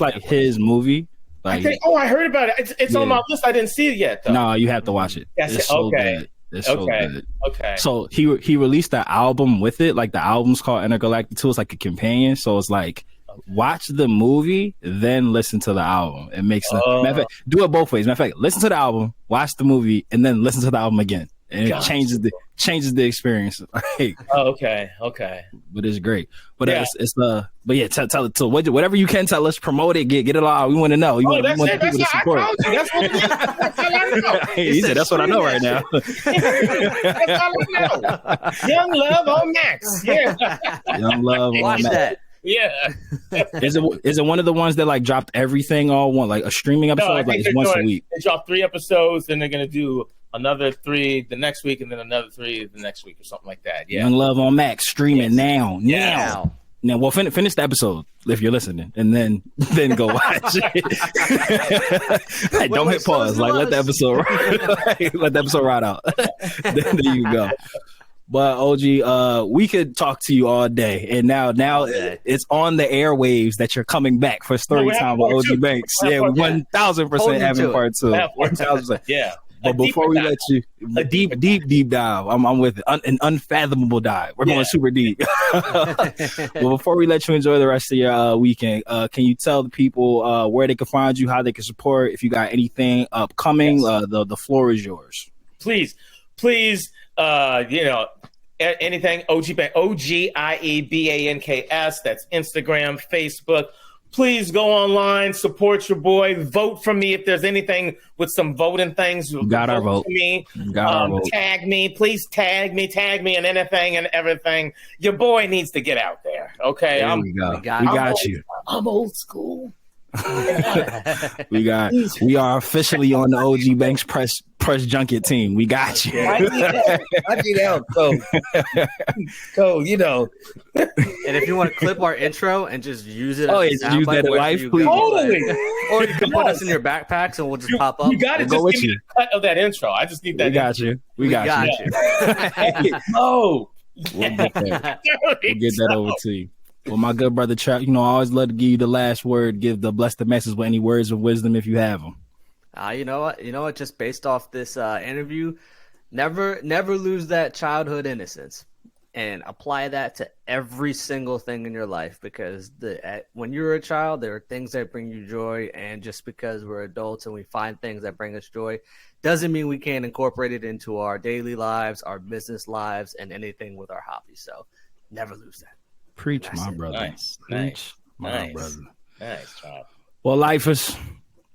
like his movie. Like,
I heard about it. It's on my list. I didn't see it yet though.
No, you have to watch it. It's so good. It's so good.
Okay.
So he released the album with it. Like the album's called Intergalactic 2. It's like a companion. So it's like watch the movie, then listen to the album. It makes sense. Matter of fact, do it both ways. Matter of fact, listen to the album, watch the movie, and then listen to the album again. And it changes the experience.
Okay.
But it's great. But tell it. So whatever you can tell us, promote it, get it all. We want to know. We want the people to support.
That's what it is. That's all I know.
He said, "That's what I know right now."
That's all I know. Young Love on Max. Yeah.
Young Love on
Watch
Max.
that.
Yeah.
Is it one of the ones that like dropped everything all one, like a streaming episode?
No,
like it's once a week.
They dropped 3 episodes, then they're gonna do another 3 the next week, and then another 3 the next week, or something like that. Yeah.
Young Love on Max, streaming now.
Now.
Well, finish the episode if you're listening, and then go watch it. Like, don't hit pause. Like let the episode ride out. There you go. But OG, we could talk to you all day, and now it's on the airwaves that you're coming back for story time with OG Banks. Yeah, 1,000% having part 2. 1,000%.
Yeah.
But before we let you, a deep dive, I'm with it. An unfathomable dive. We're going super deep. But before we let you enjoy the rest of your weekend, can you tell the people where they can find you, how they can support, if you got anything upcoming? Yes. The floor is yours.
Please, anything Ogie Banks, OGIEBANKS. That's Instagram, Facebook. Please go online, support your boy, vote for me if there's anything with some voting things.
Got our vote.
Me.
Got our vote.
Tag me, please tag me and anything and everything. Your boy needs to get out there. Okay,
we got you.
I'm old school.
We are officially on the OG Banks press junket team. We got you.
I need help. So
And if you want to clip our intro and just use it,
use that in life, please.
Totally.
Or you can put us in your backpacks and we'll just pop up.
You got to just give me a cut of that intro. I just need that.
We got you.
We got you.
Hey,
We'll get that. We'll get that over to you. Well, my good brother Trap, I always love to give you the last word. Bless the message with any words of wisdom if you have them.
You know what? Just based off this interview, never lose that childhood innocence, and apply that to every single thing in your life. Because when you were a child, there are things that bring you joy, and just because we're adults and we find things that bring us joy, doesn't mean we can't incorporate it into our daily lives, our business lives, and anything with our hobbies. So, never lose that.
Preach, my brother.
Nice.
Preach, my
Nice.
brother.
Nice job.
Well, lifers,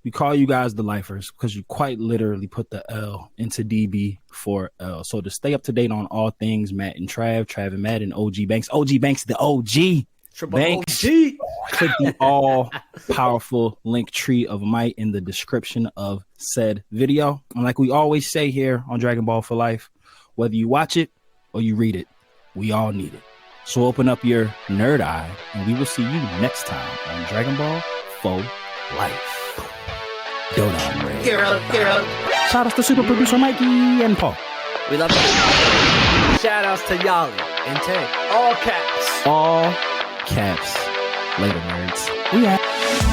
we call you guys the lifers because you quite literally put the L into DB4L. So to stay up to date on all things Matt and Trav and Matt and Ogie Banks, Ogie Banks, the OG.
Triple
Banks.
OG.
Click the all-powerful link tree of Might in the description of said video. And like we always say here on Dragon Ball for Life, whether you watch it or you read it, we all need it. So open up your nerd eye, and we will see you next time on Dragon Ball for Life. Dodon Ray.
Hero.
Shout outs to super producer Mikey and Paul.
We love you. Shout outs to Yali and Tank. All caps.
All caps. Later, nerds. We out.